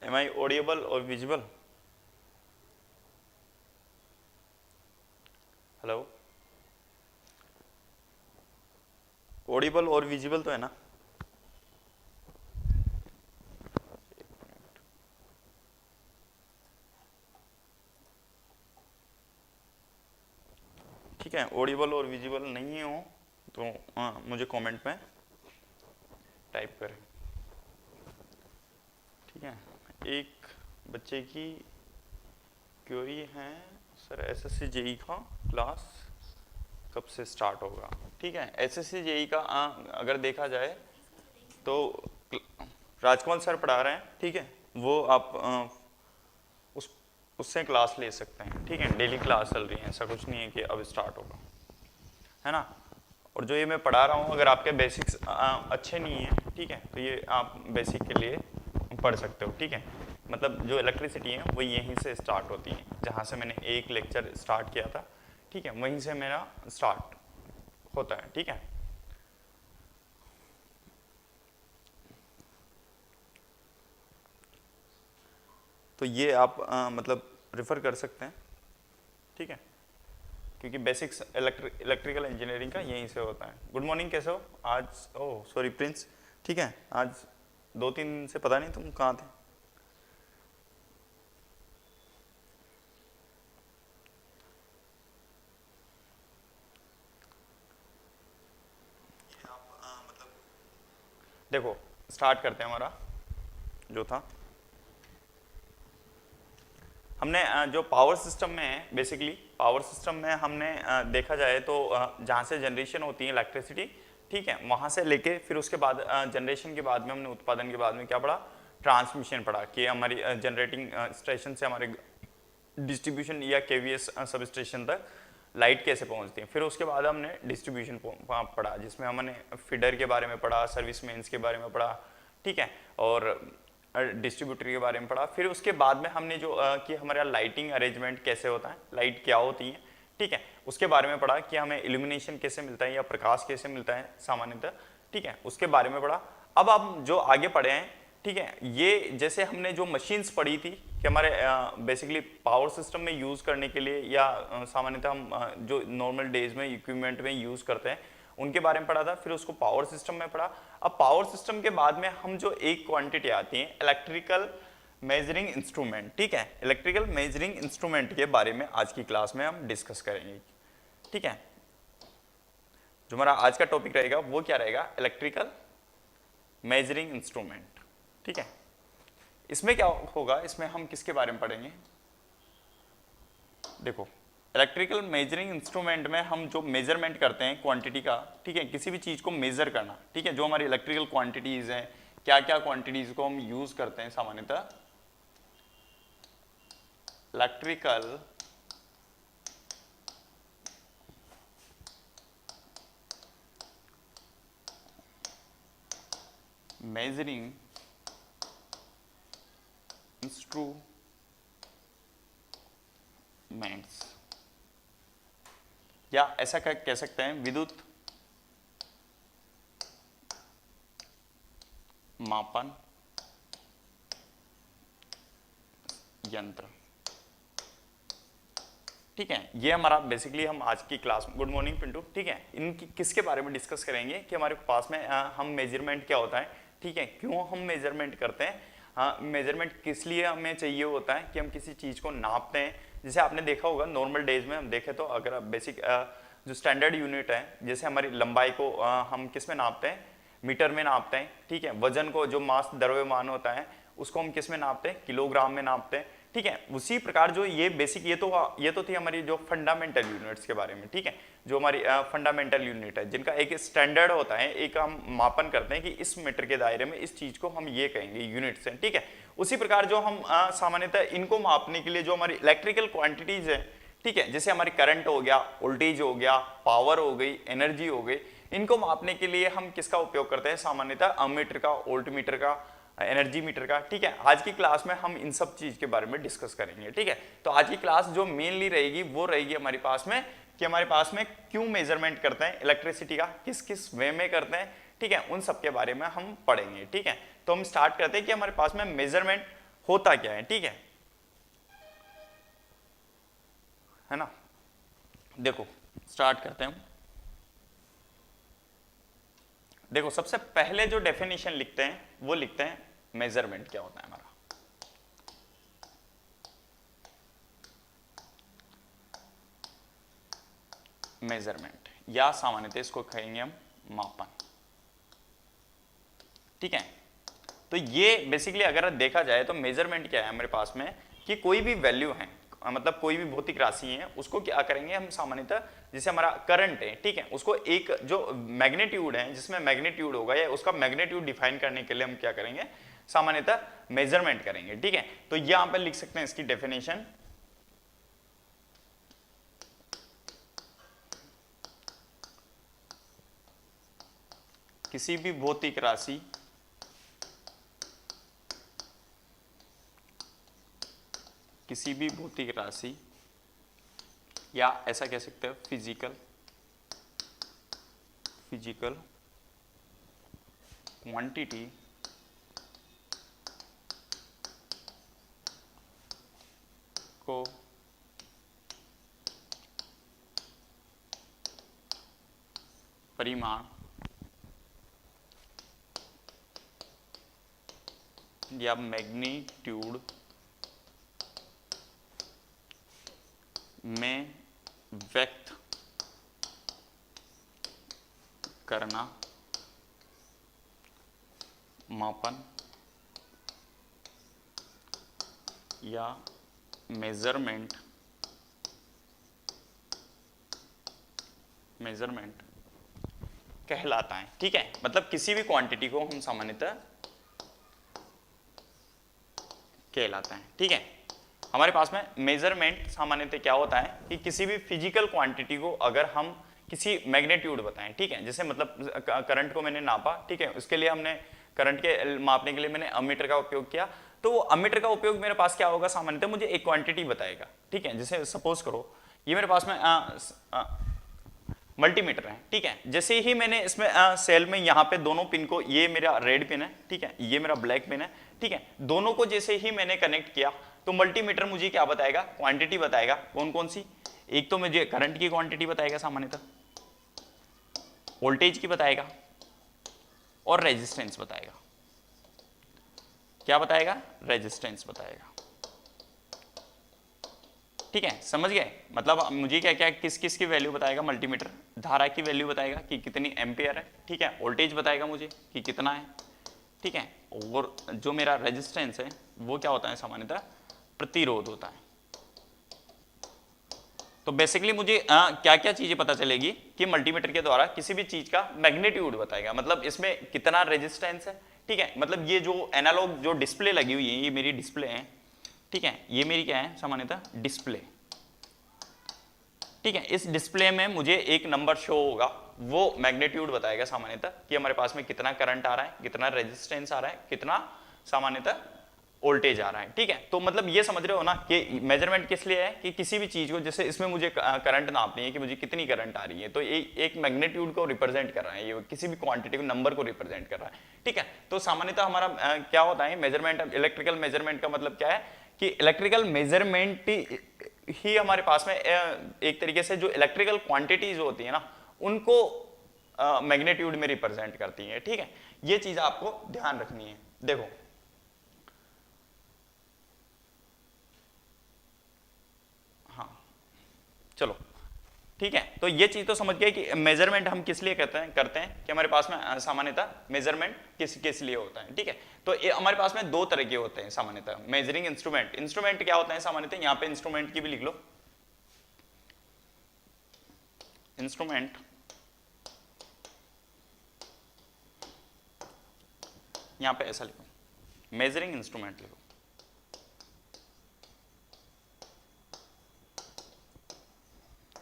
M आई audible और visible? Hello, Audible और visible तो है ना? ठीक है, ऑडिबल और विजिबल नहीं हो तो हाँ मुझे कमेंट में टाइप करें। ठीक है, एक बच्चे की क्वेरी है, सर एसएससी जेई का क्लास कब से स्टार्ट होगा? ठीक है, एसएससी जेई का अगर देखा जाए तो राजकमल सर पढ़ा रहे हैं, ठीक है, वो आप उससे क्लास ले सकते हैं। ठीक है, डेली क्लास चल रही है, ऐसा कुछ नहीं है कि अब स्टार्ट होगा, है ना। और जो ये मैं पढ़ा रहा हूँ, अगर आपके बेसिक्स अच्छे नहीं हैं, ठीक है, तो ये आप बेसिक के लिए पढ़ सकते हो। ठीक है, मतलब जो इलेक्ट्रिसिटी है वो यहीं से स्टार्ट होती है, जहाँ से मैंने एक लेक्चर स्टार्ट किया था, ठीक है, वहीं से मेरा स्टार्ट होता है। ठीक है, तो ये आप मतलब रेफर कर सकते हैं। ठीक है, क्योंकि बेसिक्स इलेक्ट्रिकल इंजीनियरिंग का यहीं से होता है। गुड मॉर्निंग, कैसे हो आज? ओह सॉरी प्रिंस, ठीक है, आज 2-3 दिन से पता नहीं तुम कहाँ थे। मतलब देखो, स्टार्ट करते हैं हमारा जो था। हमने जो पावर सिस्टम में है, बेसिकली पावर सिस्टम में हमने देखा जाए तो जहाँ से जनरेशन होती है इलेक्ट्रिसिटी, ठीक है, वहाँ से लेके फिर उसके बाद जनरेशन के बाद में हमने उत्पादन के बाद में क्या पढ़ा? ट्रांसमिशन पढ़ा कि हमारी जनरेटिंग स्टेशन से हमारे डिस्ट्रीब्यूशन या केवीएस सब स्टेशन तक लाइट कैसे पहुंचती है। फिर उसके बाद हमने डिस्ट्रीब्यूशन पढ़ा, जिसमें हमने फीडर के बारे में पढ़ा, सर्विस मेन्स के बारे में पढ़ा, ठीक है, और डिस्ट्रीब्यूटर के बारे में पढ़ा। फिर उसके बाद में हमने जो कि हमारा लाइटिंग अरेंजमेंट कैसे होता है, लाइट क्या होती है, ठीक है, उसके बारे में पढ़ा कि हमें इल्यूमिनेशन कैसे मिलता है या प्रकाश कैसे मिलता है सामान्यतः, ठीक है, उसके बारे में पढ़ा। अब आप जो आगे पढ़े हैं, ठीक है, ये जैसे हमने जो मशीन्स पढ़ी थी कि हमारे बेसिकली पावर सिस्टम में यूज़ करने के लिए या सामान्यतः हम जो नॉर्मल डेज में इक्विपमेंट में यूज़ करते हैं उनके बारे में पढ़ा था। फिर उसको पावर सिस्टम में पढ़ा। अब पावर सिस्टम के बाद में हम जो एक क्वांटिटी आती है इलेक्ट्रिकल मेजरिंग इंस्ट्रूमेंट, ठीक है, इलेक्ट्रिकल मेजरिंग इंस्ट्रूमेंट के बारे में आज की क्लास में हम डिस्कस करेंगे। ठीक है, जो हमारा आज का टॉपिक रहेगा वो क्या रहेगा? Electrical measuring instrument. ठीक है, इसमें क्या होगा, इसमें हम किसके बारे में पढ़ेंगे? देखो, इलेक्ट्रिकल मेजरिंग इंस्ट्रूमेंट में हम जो मेजरमेंट करते हैं क्वांटिटी का, ठीक है, किसी भी चीज को मेजर करना, ठीक है, जो हमारी इलेक्ट्रिकल क्वांटिटीज हैं, क्या क्या क्वांटिटीज को हम यूज करते हैं सामान्यतः इलेक्ट्रिकल मेजरिंग इंस्ट्रूमेंट्स, या ऐसा कह सकते हैं विद्युत मापन यंत्र। ठीक है, ये हमारा बेसिकली हम आज की क्लास में, गुड मॉर्निंग पिंटू, ठीक है, इनकी किसके बारे में डिस्कस करेंगे कि हमारे पास में हम मेजरमेंट क्या होता है, ठीक है, क्यों हम मेजरमेंट करते हैं, हाँ, मेजरमेंट किस लिए हमें चाहिए होता है कि हम किसी चीज़ को नापते हैं। जैसे आपने देखा होगा नॉर्मल डेज में हम देखें तो अगर आप बेसिक जो स्टैंडर्ड यूनिट है, जैसे हमारी लंबाई को हम किस में नापते हैं? मीटर में नापते हैं, ठीक है, वजन को जो मास द्रव्यमान होता है उसको हम किस में नापते हैं? किलोग्राम में नापते हैं, ठीक है। उसी प्रकार जो ये बेसिक ये तो थी हमारी जो फंडामेंटल यूनिट्स के बारे में, ठीक है, जो हमारी फंडामेंटल यूनिट है जिनका एक स्टैंडर्ड होता है, एक हम मापन करते हैं कि इस मीटर के दायरे में इस चीज को हम ये कहेंगे यूनिट्स हैं, ठीक है। उसी प्रकार जो हम सामान्यतः इनको मापने के लिए जो हमारी इलेक्ट्रिकल क्वांटिटीज है, ठीक है, जैसे हमारी करंट हो गया, वोल्टेज हो गया, पावर हो गई, एनर्जी हो गई, इनको मापने के लिए हम किसका उपयोग करते हैं? सामान्यतः अमीटर का, वोल्टमीटर का, एनर्जी मीटर का, ठीक है। आज की क्लास में हम इन सब चीज के बारे में डिस्कस करेंगे, ठीक है। तो आज की क्लास जो मेनली रहेगी वो रहेगी हमारे पास में कि हमारे पास में क्यों मेजरमेंट करते हैं इलेक्ट्रिसिटी का, किस किस वे में करते हैं, ठीक है, उन सब के बारे में हम पढ़ेंगे, ठीक है। तो हम स्टार्ट करते हैं कि हमारे पास में मेजरमेंट होता क्या है, ठीक है ना। देखो स्टार्ट करते हैं। देखो सबसे पहले जो डेफिनेशन लिखते हैं वो लिखते हैं मेजरमेंट क्या होता है हमारा। मेजरमेंट या सामान्यतः इसको कहेंगे हम मापन, ठीक है। तो ये बेसिकली अगर देखा जाए तो मेजरमेंट क्या है हमारे पास में कि कोई भी वैल्यू है, मतलब कोई भी भौतिक राशि है, उसको क्या करेंगे हम सामान्यतः, जैसे हमारा करंट है, ठीक है, उसको एक जो मैग्नीट्यूड है जिसमें मैग्नीट्यूड होगा या उसका मैग्नीट्यूड डिफाइन करने के लिए हम क्या करेंगे सामान्यतः मेजरमेंट करेंगे, ठीक है। तो यहां पर लिख सकते हैं इसकी डेफिनेशन, किसी भी भौतिक राशि या ऐसा कह सकते हैं फिजिकल क्वांटिटी को परिमाण या मैग्नीट्यूड में व्यक्त करना मापन या मेजरमेंट कहलाता है, ठीक है। मतलब किसी भी क्वांटिटी को हम सामान्यतः कहलाता है, ठीक है। हमारे पास में मेजरमेंट सामान्यतः क्या होता है कि किसी भी फिजिकल क्वांटिटी को अगर हम किसी मैग्नीट्यूड बताएं, ठीक है, जैसे मतलब करंट को मैंने नापा, ठीक है, उसके लिए हमने करंट के मापने के लिए मैंने अमीटर का उपयोग किया, तो वो अमीटर का उपयोग मेरे पास क्या होगा सामान्यतः मुझे एक क्वांटिटी बताएगा, ठीक है। जैसे सपोज करो ये मेरे पास में मल्टीमीटर है, ठीक है। जैसे ही मैंने इसमें सेल में यहाँ पे दोनों पिन को, ये मेरा रेड पिन है, ठीक है, ये मेरा ब्लैक पिन है, ठीक है, दोनों को जैसे ही मैंने कनेक्ट किया तो मल्टीमीटर मुझे क्या बताएगा, क्वांटिटी बताएगा। कौन कौन सी, एक तो मुझे करंट की क्वांटिटी बताएगा सामान्यतः, वोल्टेज की बताएगा और रेजिस्टेंस बताएगा। क्या बताएगा, रेजिस्टेंस बताएगा, ठीक है, समझ गए। मतलब मुझे क्या क्या किस किस की वैल्यू बताएगा मल्टीमीटर, धारा की वैल्यू बताएगा कि कितनी एम्पियर है, ठीक है, वोल्टेज बताएगा मुझे कि कितना है, ठीक है, और जो मेरा रेजिस्टेंस है वो क्या होता है सामान्यतः प्रतिरोध होता है। तो बेसिकली मुझे क्या क्या चीजें पता चलेगी कि मल्टीमीटर के द्वारा किसी भी चीज का मैग्नीट्यूड बताएगा, मतलब इसमें कितना रेजिस्टेंस है, ठीक है। मतलब ये जो एनालॉग जो डिस्प्ले लगी हुई है, ये मेरी डिस्प्ले है, ठीक है, ये मेरी क्या है सामान्यतः डिस्प्ले, ठीक है। इस डिस्प्ले में मुझे एक नंबर शो होगा, वो मैग्नीट्यूड बताएगा सामान्यतः कि हमारे पास में कितना करंट आ रहा है, कितना रेजिस्टेंस आ रहा है, कितना सामान्यतः वोल्टेज आ रहा है, ठीक है। तो मतलब ये समझ रहे हो ना कि मेजरमेंट किस लिए है कि किसी भी चीज को, जैसे इसमें मुझे करंट नापनी है कि मुझे कितनी करंट आ रही है, तो एक मैग्नीट्यूड को रिप्रेजेंट कर रहा है, ये किसी भी क्वांटिटी को, नंबर को रिप्रेजेंट कर रहा है, ठीक है। तो सामान्यतः हमारा क्या होता है मेजरमेंट, इलेक्ट्रिकल मेजरमेंट का मतलब क्या है कि इलेक्ट्रिकल मेजरमेंट ही हमारे पास में एक तरीके से जो इलेक्ट्रिकल क्वांटिटीज होती है ना उनको मैग्नीट्यूड में रिप्रेजेंट करती है, ठीक है। ये चीज आपको ध्यान रखनी है। देखो हाँ चलो ठीक है, तो ये चीज तो समझ गए कि मेजरमेंट हम किस लिए करते हैं कि हमारे पास में सामान्यतः मेजरमेंट किस किस लिए होता है, ठीक है। तो ये हमारे पास में दो तरह के होते हैं सामान्यतः मेजरिंग इंस्ट्रूमेंट। इंस्ट्रूमेंट क्या होता है सामान्यतः, यहाँ पे इंस्ट्रूमेंट की भी लिख लो, इंस्ट्रूमेंट यहाँ पे ऐसा लिखो, मेजरिंग इंस्ट्रूमेंट लिखो,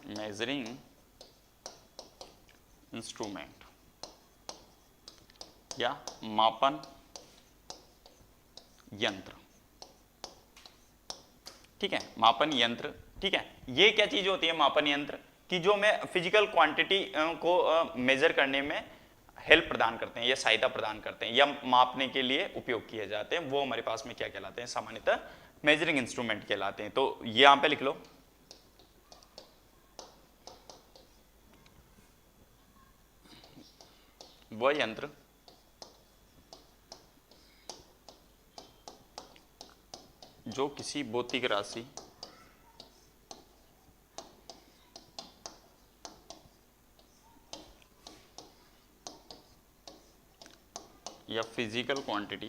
मेजरिंग इंस्ट्रूमेंट या मापन यंत्र, ठीक है, मापन यंत्र, ठीक है। ये क्या चीज होती है मापन यंत्र कि जो मैं फिजिकल क्वांटिटी को मेजर करने में हेल्प प्रदान करते हैं या सहायता प्रदान करते हैं या मापने के लिए उपयोग किए जाते हैं, वो हमारे पास में क्या कहलाते हैं, सामान्यतः मेजरिंग इंस्ट्रूमेंट कहलाते हैं। तो यहां पे लिख लो, वह यंत्र जो किसी भौतिक राशि या फिजिकल क्वांटिटी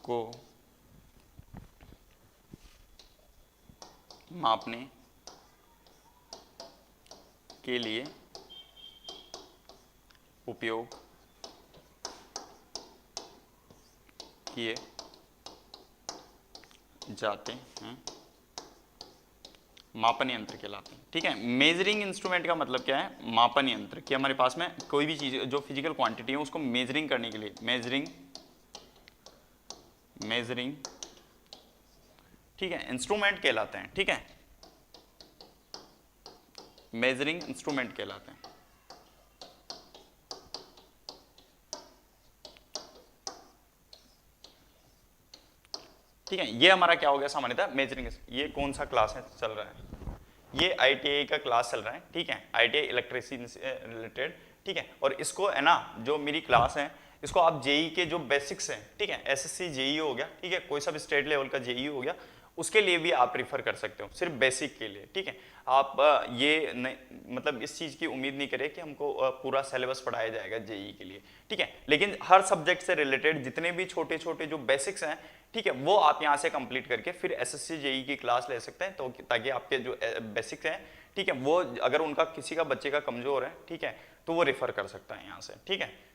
को मापने के लिए उपयोग किए जाते हैं, मापन यंत्र कहलाते हैं। ठीक है, मेजरिंग इंस्ट्रूमेंट का मतलब क्या है, मापन यंत्र, कि हमारे पास में कोई भी चीज जो फिजिकल क्वांटिटी है उसको मेजरिंग करने के लिए मेजरिंग ठीक है इंस्ट्रूमेंट कहलाते हैं। ठीक है, मेजरिंग इंस्ट्रूमेंट कहलाते हैं। ठीक है, ये हमारा क्या हो गया सामान्यतः मेजरिंग। ये कौन सा क्लास है चल रहा है, ये आईटीआई का क्लास चल रहा है। ठीक है, आईटीआई इलेक्ट्रिसिटी से रिलेटेड। ठीक है, और इसको है ना, जो मेरी क्लास है इसको आप जेई के जो बेसिक्स हैं, ठीक है, एसएससी जेई हो गया, ठीक है, कोई सा भी स्टेट लेवल का जेई हो गया, उसके लिए भी आप प्रीफर कर सकते हो, सिर्फ बेसिक के लिए। ठीक है, आप ये नहीं, मतलब इस चीज़ की उम्मीद नहीं करें कि हमको पूरा सिलेबस पढ़ाया जाएगा जेई के लिए। ठीक है, लेकिन हर सब्जेक्ट से रिलेटेड जितने भी छोटे छोटे जो बेसिक्स हैं, ठीक है, वो आप यहाँ से कंप्लीट करके फिर एसएससी जेई की क्लास ले सकते हैं, तो ताकि आपके जो बेसिक्स हैं, ठीक है, वो अगर उनका किसी का बच्चे का कमजोर है, ठीक है, तो वो रेफर कर सकता है यहाँ से। ठीक है,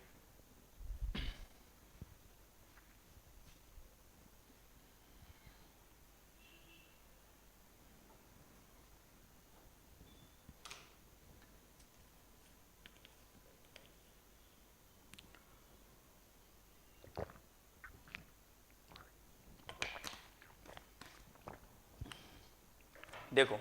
देखो,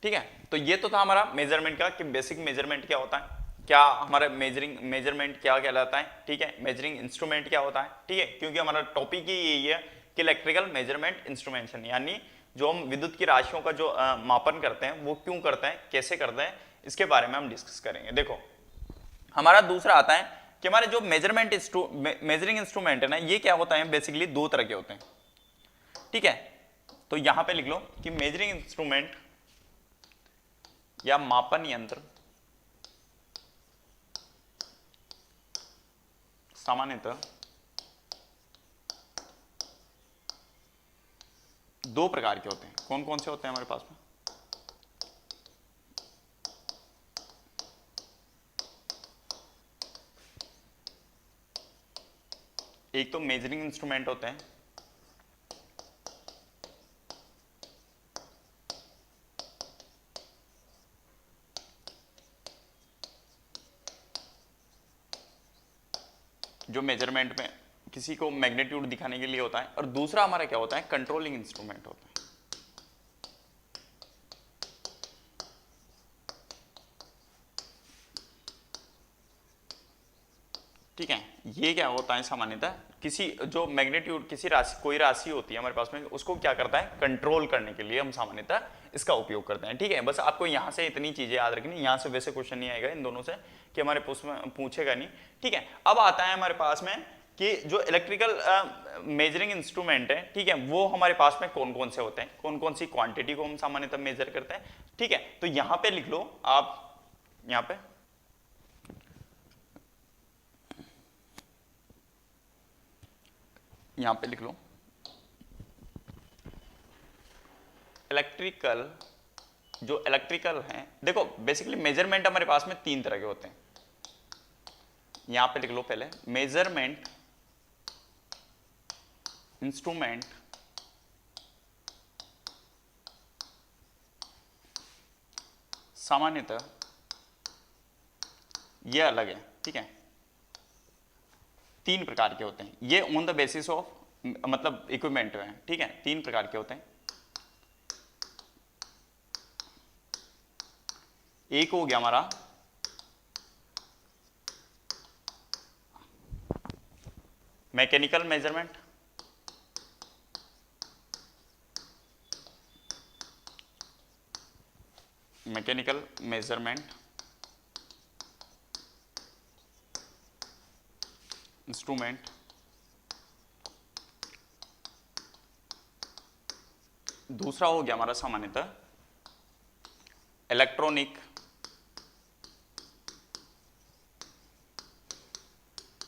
ठीक है, तो ये तो था हमारा मेजरमेंट का कि बेसिक मेजरमेंट क्या होता है, क्या हमारा मेजरमेंट क्या कहलाता है। ठीक है, मेजरिंग इंस्ट्रूमेंट क्या होता है। ठीक है, क्योंकि हमारा टॉपिक ही यही है कि इलेक्ट्रिकल मेजरमेंट इंस्ट्रूमेंटेशन, यानी जो हम विद्युत की राशियों का जो मापन करते हैं वो क्यों करते हैं, कैसे करते हैं, इसके बारे में हम डिस्कस करेंगे। देखो, हमारा दूसरा आता है कि हमारे जो मेजरिंग इंस्ट्रूमेंट है ना, ये क्या होता है, बेसिकली दो तरह के होते हैं। ठीक है, तो यहां पे लिख लो कि मेजरिंग इंस्ट्रूमेंट या मापन यंत्र सामान्यतः दो प्रकार के होते हैं। कौन कौन से होते हैं हमारे पास में, एक तो मेजरिंग इंस्ट्रूमेंट होते हैं, जो मेजरमेंट में किसी को मैग्नीट्यूड दिखाने के लिए होता है, और दूसरा हमारा क्या होता है, कंट्रोलिंग इंस्ट्रूमेंट होता है। ठीक है, ये क्या होता है सामान्यतः किसी जो मैग्नीट्यूड, किसी राशि, कोई राशि होती है हमारे पास में, उसको क्या करता है, कंट्रोल करने के लिए हम सामान्यतः इसका उपयोग करते हैं। ठीक है, बस आपको यहाँ से इतनी चीजें याद रखनी, यहाँ से वैसे क्वेश्चन नहीं आएगा इन दोनों से कि हमारे पूछेगा नहीं। ठीक है, अब आता है हमारे पास में कि जो इलेक्ट्रिकल मेजरिंग इंस्ट्रूमेंट है, ठीक है, वो हमारे पास में कौन कौन से होते हैं, कौन कौन सी क्वांटिटी को हम सामान्यतः मेजर करते हैं। ठीक है, तो यहाँ पे लिख लो आप, यहाँ पे लिख लो इलेक्ट्रिकल, जो इलेक्ट्रिकल है, देखो बेसिकली मेजरमेंट हमारे पास में तीन तरह के होते हैं। यहां पे लिख लो पहले, मेजरमेंट इंस्ट्रूमेंट सामान्यतः ये अलग है। ठीक है, तीन प्रकार के होते हैं ये ऑन द बेसिस ऑफ, मतलब इक्विपमेंट है। ठीक है, तीन प्रकार के होते हैं, एक हो गया हमारा mechanical measurement, mechanical measurement instrument. दूसरा हो गया हमारा सामान्यतः इलेक्ट्रॉनिक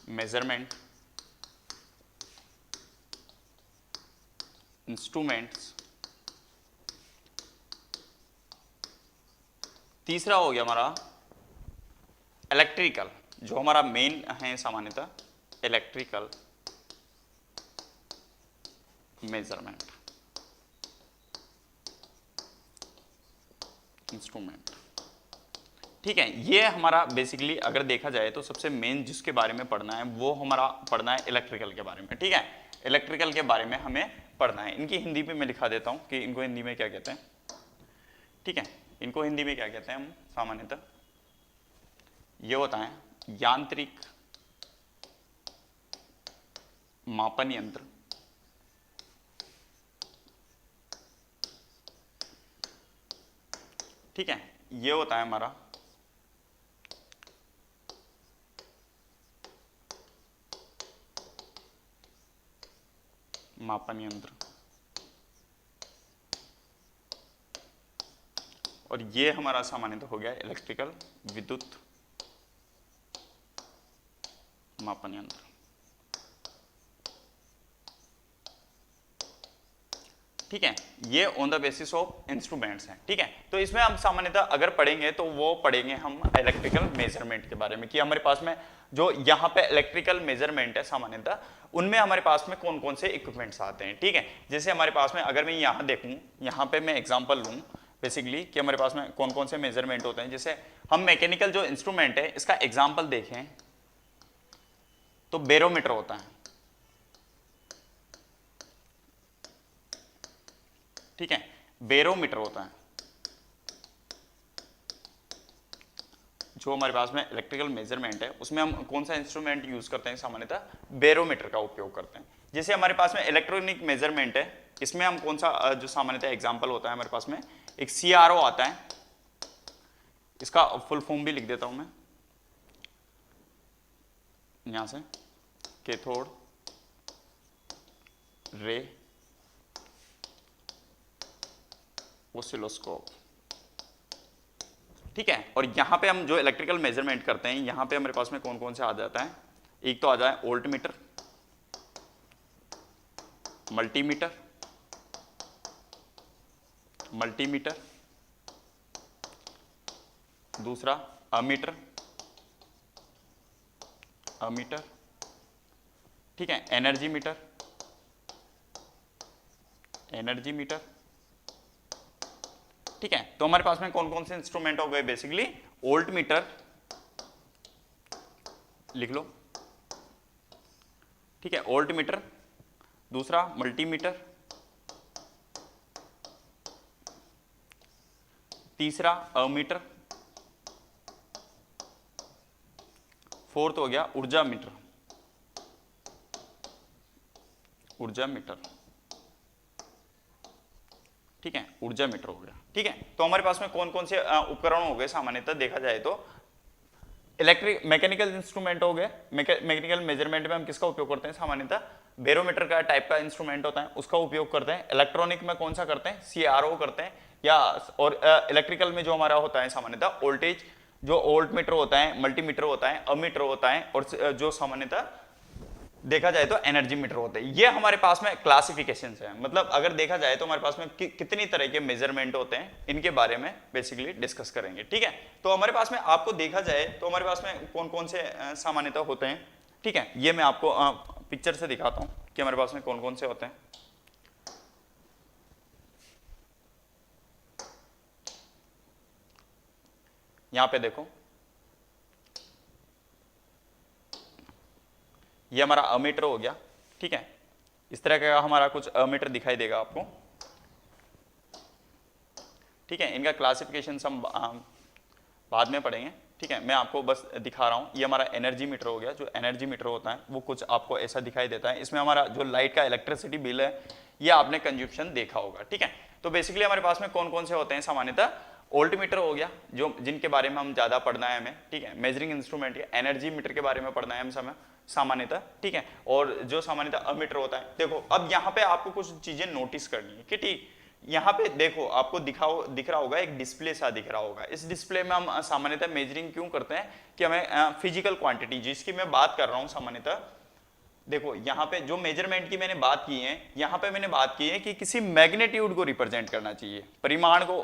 मेजरमेंट इंस्ट्रूमेंट्स। तीसरा हो गया हमारा इलेक्ट्रिकल, जो हमारा मेन है सामान्यतः इलेक्ट्रिकल मेजरमेंट इंस्ट्रूमेंट। ठीक है, ये हमारा बेसिकली अगर देखा जाए तो सबसे मेन जिसके बारे में पढ़ना है वो हमारा पढ़ना है इलेक्ट्रिकल के बारे में। ठीक है, इलेक्ट्रिकल के बारे में हमें पढ़ना है। इनकी हिंदी में मैं लिखा देता हूं कि इनको हिंदी में क्या कहते हैं। ठीक है, इनको हिंदी में क्या कहते हैं हम सामान्यतः, ये होता है यांत्रिक मापन यंत्र, ठीक है, ये होता है हमारा मापन यंत्र, और ये हमारा सामान्यतः हो गया इलेक्ट्रिकल विद्युत मापन यंत्र। ठीक है, ये on the basis of instruments हैं। ठीक है, तो इसमें हम सामान्यतः अगर पढ़ेंगे तो वो पढ़ेंगे हम इलेक्ट्रिकल मेजरमेंट के बारे में कि हमारे पास में जो यहाँ पे इलेक्ट्रिकल मेजरमेंट है सामान्यतः उनमें हमारे पास में कौन कौन से इक्विपमेंट्स आते हैं। ठीक है, जैसे हमारे पास में अगर मैं यहाँ देखूँ, यहाँ पे मैं एग्जाम्पल लूँ बेसिकली कि हमारे पास में कौन कौन से मेजरमेंट होते हैं। जैसे हम मैकेनिकल जो इंस्ट्रूमेंट है इसका एग्जाम्पल देखें तो बैरोमीटर होता है। ठीक है, बैरोमीटर होता है जो हमारे पास में इलेक्ट्रिकल मेजरमेंट है उसमें हम कौन सा इंस्ट्रूमेंट यूज करते हैं सामान्यतः बैरोमीटर का उपयोग करते हैं। जैसे हमारे पास में इलेक्ट्रॉनिक मेजरमेंट है, इसमें हम कौन सा जो सामान्यतः एग्जांपल होता है हमारे पास में एक CRO आता है, इसका फुल फॉर्म भी लिख देता हूं मैं यहां से, कैथोड रे ऑसिलोस्कोप। ठीक है, और यहां पे हम जो इलेक्ट्रिकल मेजरमेंट करते हैं यहां पे हमारे पास में कौन कौन से आ जाता है, एक तो आ जाए वोल्टमीटर, मल्टीमीटर, दूसरा अमीटर, ठीक है, एनर्जी मीटर, ठीक है। तो हमारे पास में कौन कौन से इंस्ट्रूमेंट हो गए, बेसिकली वोल्ट मीटर लिख लो, ठीक है, वोल्ट मीटर, दूसरा मल्टीमीटर, तीसरा अमीटर, फोर्थ हो गया ऊर्जा मीटर, ठीक है, ऊर्जा मीटर हो गया। ठीक है, तो हमारे पास में कौन कौन से उपकरण हो गए सामान्यतः देखा जाए तो इलेक्ट्रिक मैकेनिकल इंस्ट्रूमेंट हो गए। मैकेनिकल मेजरमेंट में हम किसका उपयोग करते हैं सामान्यतः बैरोमीटर का टाइप का इंस्ट्रूमेंट होता है उसका उपयोग करते हैं। इलेक्ट्रॉनिक में कौन सा करते हैं, CRO करते हैं, या और इलेक्ट्रिकल में जो हमारा होता है सामान्यतः वोल्टेज, जो वोल्ट मीटर होता है, मल्टीमीटर होता है, अमीटर होता है, और जो सामान्यतः देखा जाए तो एनर्जी मीटर होते हैं। ये हमारे पास में क्लासिफिकेशन है, मतलब अगर देखा जाए तो हमारे पास में कितनी तरह के मेजरमेंट होते हैं इनके बारे में बेसिकली डिस्कस करेंगे। ठीक है, तो हमारे पास में आपको देखा जाए तो हमारे पास में कौन कौन से सामान्यतः होते हैं। ठीक है, ये मैं आपको पिक्चर से दिखाता हूं कि हमारे पास में कौन कौन से होते हैं। यहां पे देखो, ये हमारा अमीटर हो गया। ठीक है, इस तरह का हमारा कुछ अमीटर दिखाई देगा आपको। ठीक है, इनका क्लासिफिकेशन हम बाद में पढ़ेंगे, ठीक है। मैं आपको बस दिखा रहा हूँ, ये हमारा एनर्जी मीटर हो गया। जो एनर्जी मीटर होता है वो कुछ आपको ऐसा दिखाई देता है। इसमें हमारा जो लाइट का इलेक्ट्रिसिटी बिल है ये आपने कंज्यूप्शन देखा होगा, ठीक है। तो बेसिकली हमारे पास में कौन कौन से होते हैं सामान्यतः, वोल्ट मीटर हो गया जो जिनके बारे में हम ज्यादा पढ़ना है हमें, ठीक है। मेजरिंग इंस्ट्रूमेंट, एनर्जी मीटर के बारे में पढ़ना है हम समय सामान्यतः, ठीक है। और जो सामान्यतः अमीटर होता है, देखो अब यहाँ पे आपको कुछ चीजें नोटिस करनी है कि ठीक यहाँ पे देखो आपको दिख रहा होगा एक डिस्प्ले सा दिख रहा होगा। इस डिस्प्ले में हम सामान्यतः मेजरिंग क्यों करते हैं कि हमें फिजिकल क्वांटिटी जिसकी मैं बात कर रहा हूँ सामान्यतः, देखो यहाँ पे जो मेजरमेंट की मैंने बात की है, यहाँ पे मैंने बात की है कि किसी मैग्नीट्यूड को रिप्रेजेंट करना चाहिए, परिमाण को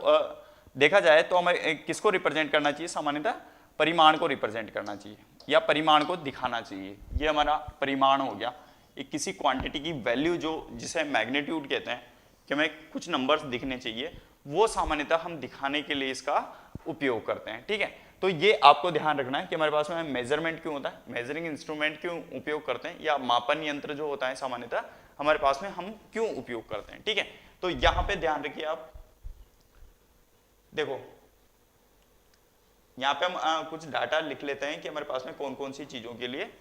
देखा जाए तो हमें किसको रिप्रेजेंट करना चाहिए सामान्यतः, परिमाण को रिप्रेजेंट करना चाहिए या परिमाण को दिखाना चाहिए। ये हमारा परिमाण हो गया, एक किसी क्वांटिटी की वैल्यू जो जिसे मैग्नीट्यूड कहते हैं कि हमें कुछ नंबर्स दिखने चाहिए, वो सामान्यतः हम दिखाने के लिए इसका उपयोग करते हैं, ठीक है। तो ये आपको ध्यान रखना है कि हमारे पास में मेजरमेंट क्यों होता है, मेजरिंग इंस्ट्रूमेंट क्यों उपयोग करते हैं, या मापन यंत्र जो होता है सामान्यतः हमारे पास में हम क्यों उपयोग करते हैं, ठीक है। तो यहां पे ध्यान रखिए आप, देखो यहां पे हम कुछ डाटा लिख लेते हैं कि हमारे पास में कौन कौन सी चीजों के लिए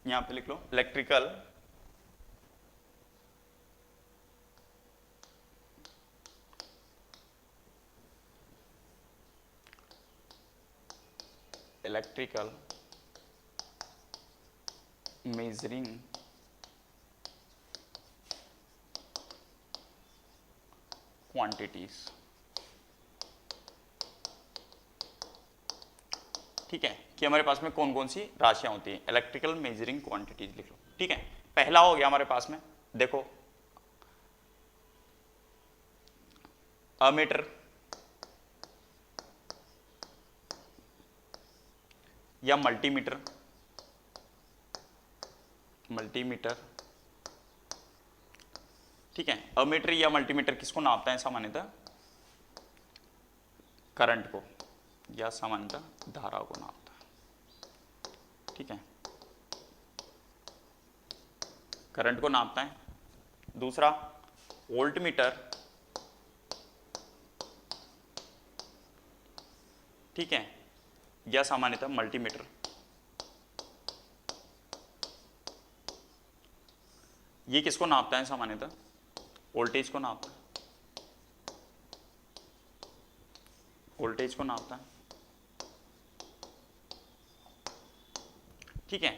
यहां पे लिख लो इलेक्ट्रिकल मेजरिंग क्वांटिटीज, ठीक है, कि हमारे पास में कौन कौन सी राशियां होती हैं। इलेक्ट्रिकल मेजरिंग क्वांटिटीज लिख लो, ठीक है। पहला हो गया हमारे पास में, देखो अमीटर या मल्टीमीटर, ठीक है। अमीटर या मल्टीमीटर किसको नापता है सामान्यतः, करंट को या सामान्यतः धारा को नापता है, ठीक है, करंट को नापता है। दूसरा वोल्ट मीटर, ठीक है, या सामान्यतः मल्टीमीटर, ये किसको नापता है सामान्यतः, वोल्टेज को नापता है, वोल्टेज को नापता है, ठीक है।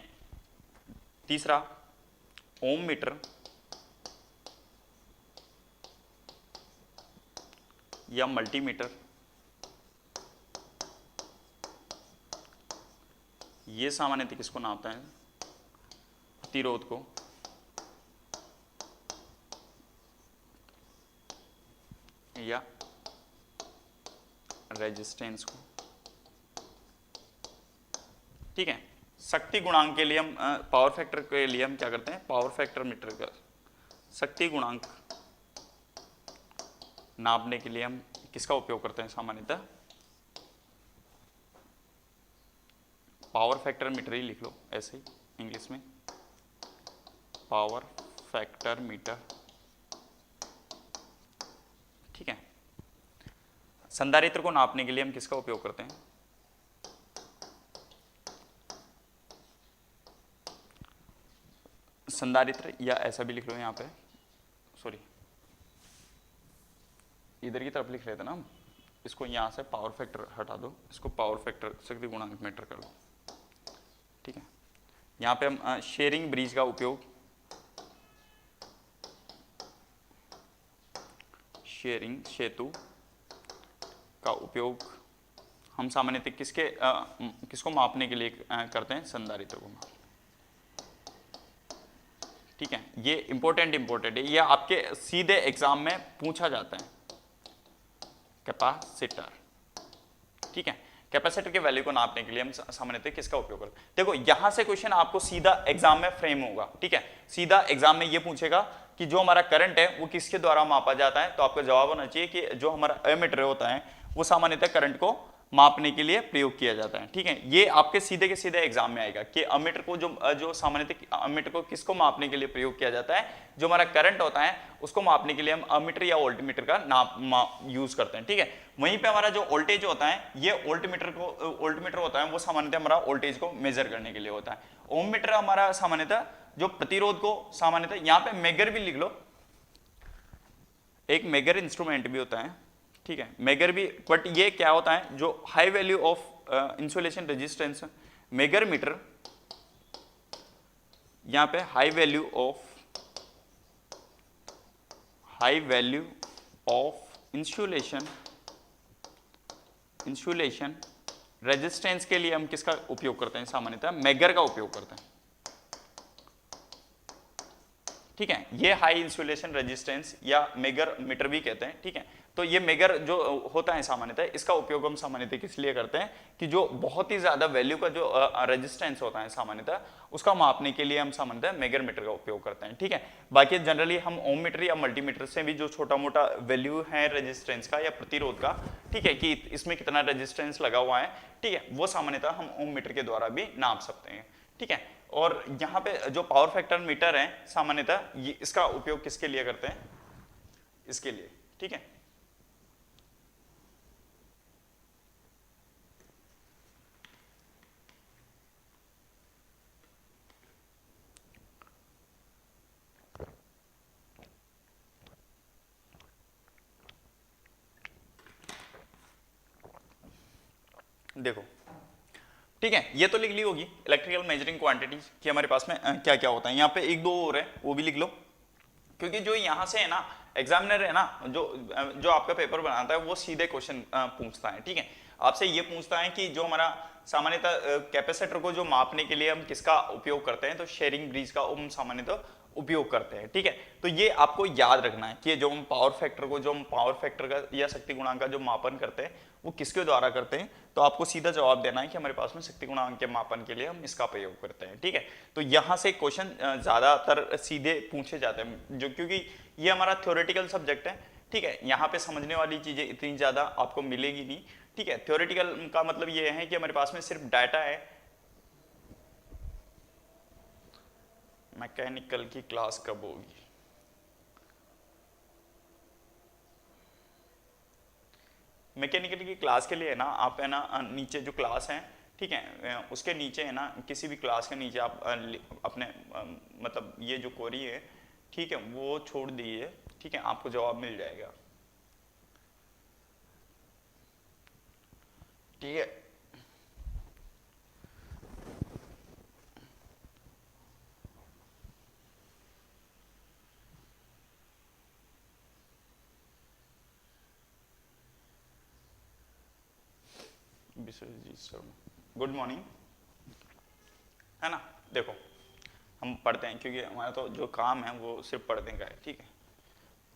तीसरा ओम मीटर या मल्टीमीटर, ये सामान्यतः किसको नापता है, प्रतिरोध को या रेजिस्टेंस को, ठीक है। शक्ति गुणांक के लिए हम पावर फैक्टर के लिए हम क्या करते हैं, पावर फैक्टर मीटर का शक्ति गुणांक नापने के लिए हम किसका उपयोग करते हैं सामान्यतः, पावर फैक्टर मीटर ही लिख लो ऐसे ही इंग्लिश में, पावर फैक्टर मीटर, ठीक है। संधारित्र को नापने के लिए हम किसका उपयोग करते हैं, संधारित्र, या ऐसा भी लिख लो यहाँ पे, सॉरी इधर की तरफ लिख रहे थे ना हम, इसको यहाँ से पावर फैक्टर हटा दो, इसको पावर फैक्टर शक्ति गुणांक मीटर कर लो, ठीक है। यहाँ पे हम शेयरिंग ब्रिज का उपयोग, शेयरिंग सेतु का उपयोग हम सामान्यतः किसको मापने के लिए करते हैं, संधारित्र को माप, ठीक है। ये इंपॉर्टेंट है, ये आपके सीधे एग्जाम में पूछा जाता है, कैपेसिटर, ठीक है। कैपेसिटर के वैल्यू को नापने के लिए हम सामान्यतः किसका उपयोग करते हैं, देखो यहां से क्वेश्चन आपको सीधा एग्जाम में फ्रेम होगा, ठीक है। सीधा एग्जाम में ये पूछेगा कि जो हमारा करंट है वो किसके द्वारा मापा जाता है, तो आपका जवाब होना चाहिए कि जो हमारा एमीटर होता है वो सामान्यतः करंट को मापने के लिए प्रयोग किया जाता है। ठीक है, ये आपके सीधे के सीधे एग्जाम में आएगा कि अमीटर को जो सामान्यतः अमीटर को किसको मापने के लिए प्रयोग किया जाता है, जो हमारा करंट होता है उसको मापने के लिए हम अमीटर या वोल्टमीटर का नाम यूज करते हैं। ठीक है, वहीं पे हमारा जो वोल्टेज होता है, ये वोल्टमीटर होता है वो सामान्यतः हमारा वोल्टेज को मेजर करने के लिए होता है। ओम मीटर हमारा सामान्यतः जो प्रतिरोध को सामान्यतः, यहाँ पे मेगर भी लिख लो, एक मेगर इंस्ट्रूमेंट भी होता है। ठीक है, मेगर भी, बट ये क्या होता है, जो high value of insulation resistance, megger meter, यहां पे high value of insulation resistance के लिए हम किसका उपयोग करते हैं, सामान्यतः मेगर का उपयोग करते हैं। ठीक है, ये हाई इंसुलेशन रेजिस्टेंस या मेगर मीटर भी कहते हैं। ठीक है, तो ये मेगर जो होता है सामान्यतः, इसका उपयोग हम सामान्यतः किस लिए करते हैं कि जो बहुत ही ज्यादा वैल्यू का जो रेजिस्टेंस होता है सामान्यतः, उसका मापने के लिए हम सामान्यतः मेगर मीटर का उपयोग करते हैं। ठीक है, बाकी जनरली हम ओम मीटर या मल्टीमीटर से भी जो छोटा मोटा वैल्यू है रेजिस्टेंस का या प्रतिरोध का, ठीक है, कि इसमें कितना रेजिस्टेंस लगा हुआ है, ठीक है, वो सामान्यतः हम ओम मीटर के द्वारा भी नाप सकते हैं। ठीक है, और यहाँ पे जो पावर फैक्टर मीटर है सामान्यतः, ये इसका उपयोग किसके लिए करते हैं, इसके लिए। ठीक है, देखो, ठीक है, ये तो लिख ली होगी इलेक्ट्रिकल मेजरिंग क्वांटिटीज कि हमारे पास में क्या क्या होता है। यहाँ पे एक दो और है, वो भी लिख लो, क्योंकि जो यहाँ से है ना एग्जामिनर है ना, जो आपका पेपर बनाता है वो सीधे क्वेश्चन पूछता है। ठीक है, आपसे ये पूछता है कि जो हमारा सामान्यतः कैपेसिटर को जो मापने के लिए हम किसका उपयोग करते हैं, तो शेयरिंग ब्रिज का हम सामान्यतः उपयोग करते हैं। ठीक है, तो ये आपको याद रखना है कि जो हम पावर फैक्टर का या शक्ति गुणांक का जो मापन करते हैं वो किसके द्वारा करते हैं, तो आपको सीधा जवाब देना है कि हमारे पास में शक्ति गुणांक के मापन के लिए हम इसका प्रयोग करते हैं। ठीक है, तो यहाँ से क्वेश्चन ज्यादातर सीधे पूछे जाते हैं, जो क्योंकि ये हमारा थ्योरेटिकल सब्जेक्ट है। ठीक है, यहाँ पे समझने वाली चीजें इतनी ज्यादा आपको मिलेगी नहीं। ठीक है, थ्योरेटिकल का मतलब ये है कि हमारे पास में सिर्फ डाटा है। मैकेनिकल की क्लास कब होगी, मैकेनिकल की क्लास के लिए है ना, आप है ना नीचे जो क्लास है, ठीक है, उसके नीचे है ना, किसी भी क्लास के नीचे आप अपने मतलब ये जो क्वेरी है, ठीक है, वो छोड़ दीजिए। ठीक है, आपको जवाब मिल जाएगा। ठीक है, विश्वजीत शर्मा, गुड मॉर्निंग, है ना। देखो, हम पढ़ते हैं क्योंकि हमारा तो जो काम है वो सिर्फ पढ़ने का है। ठीक है,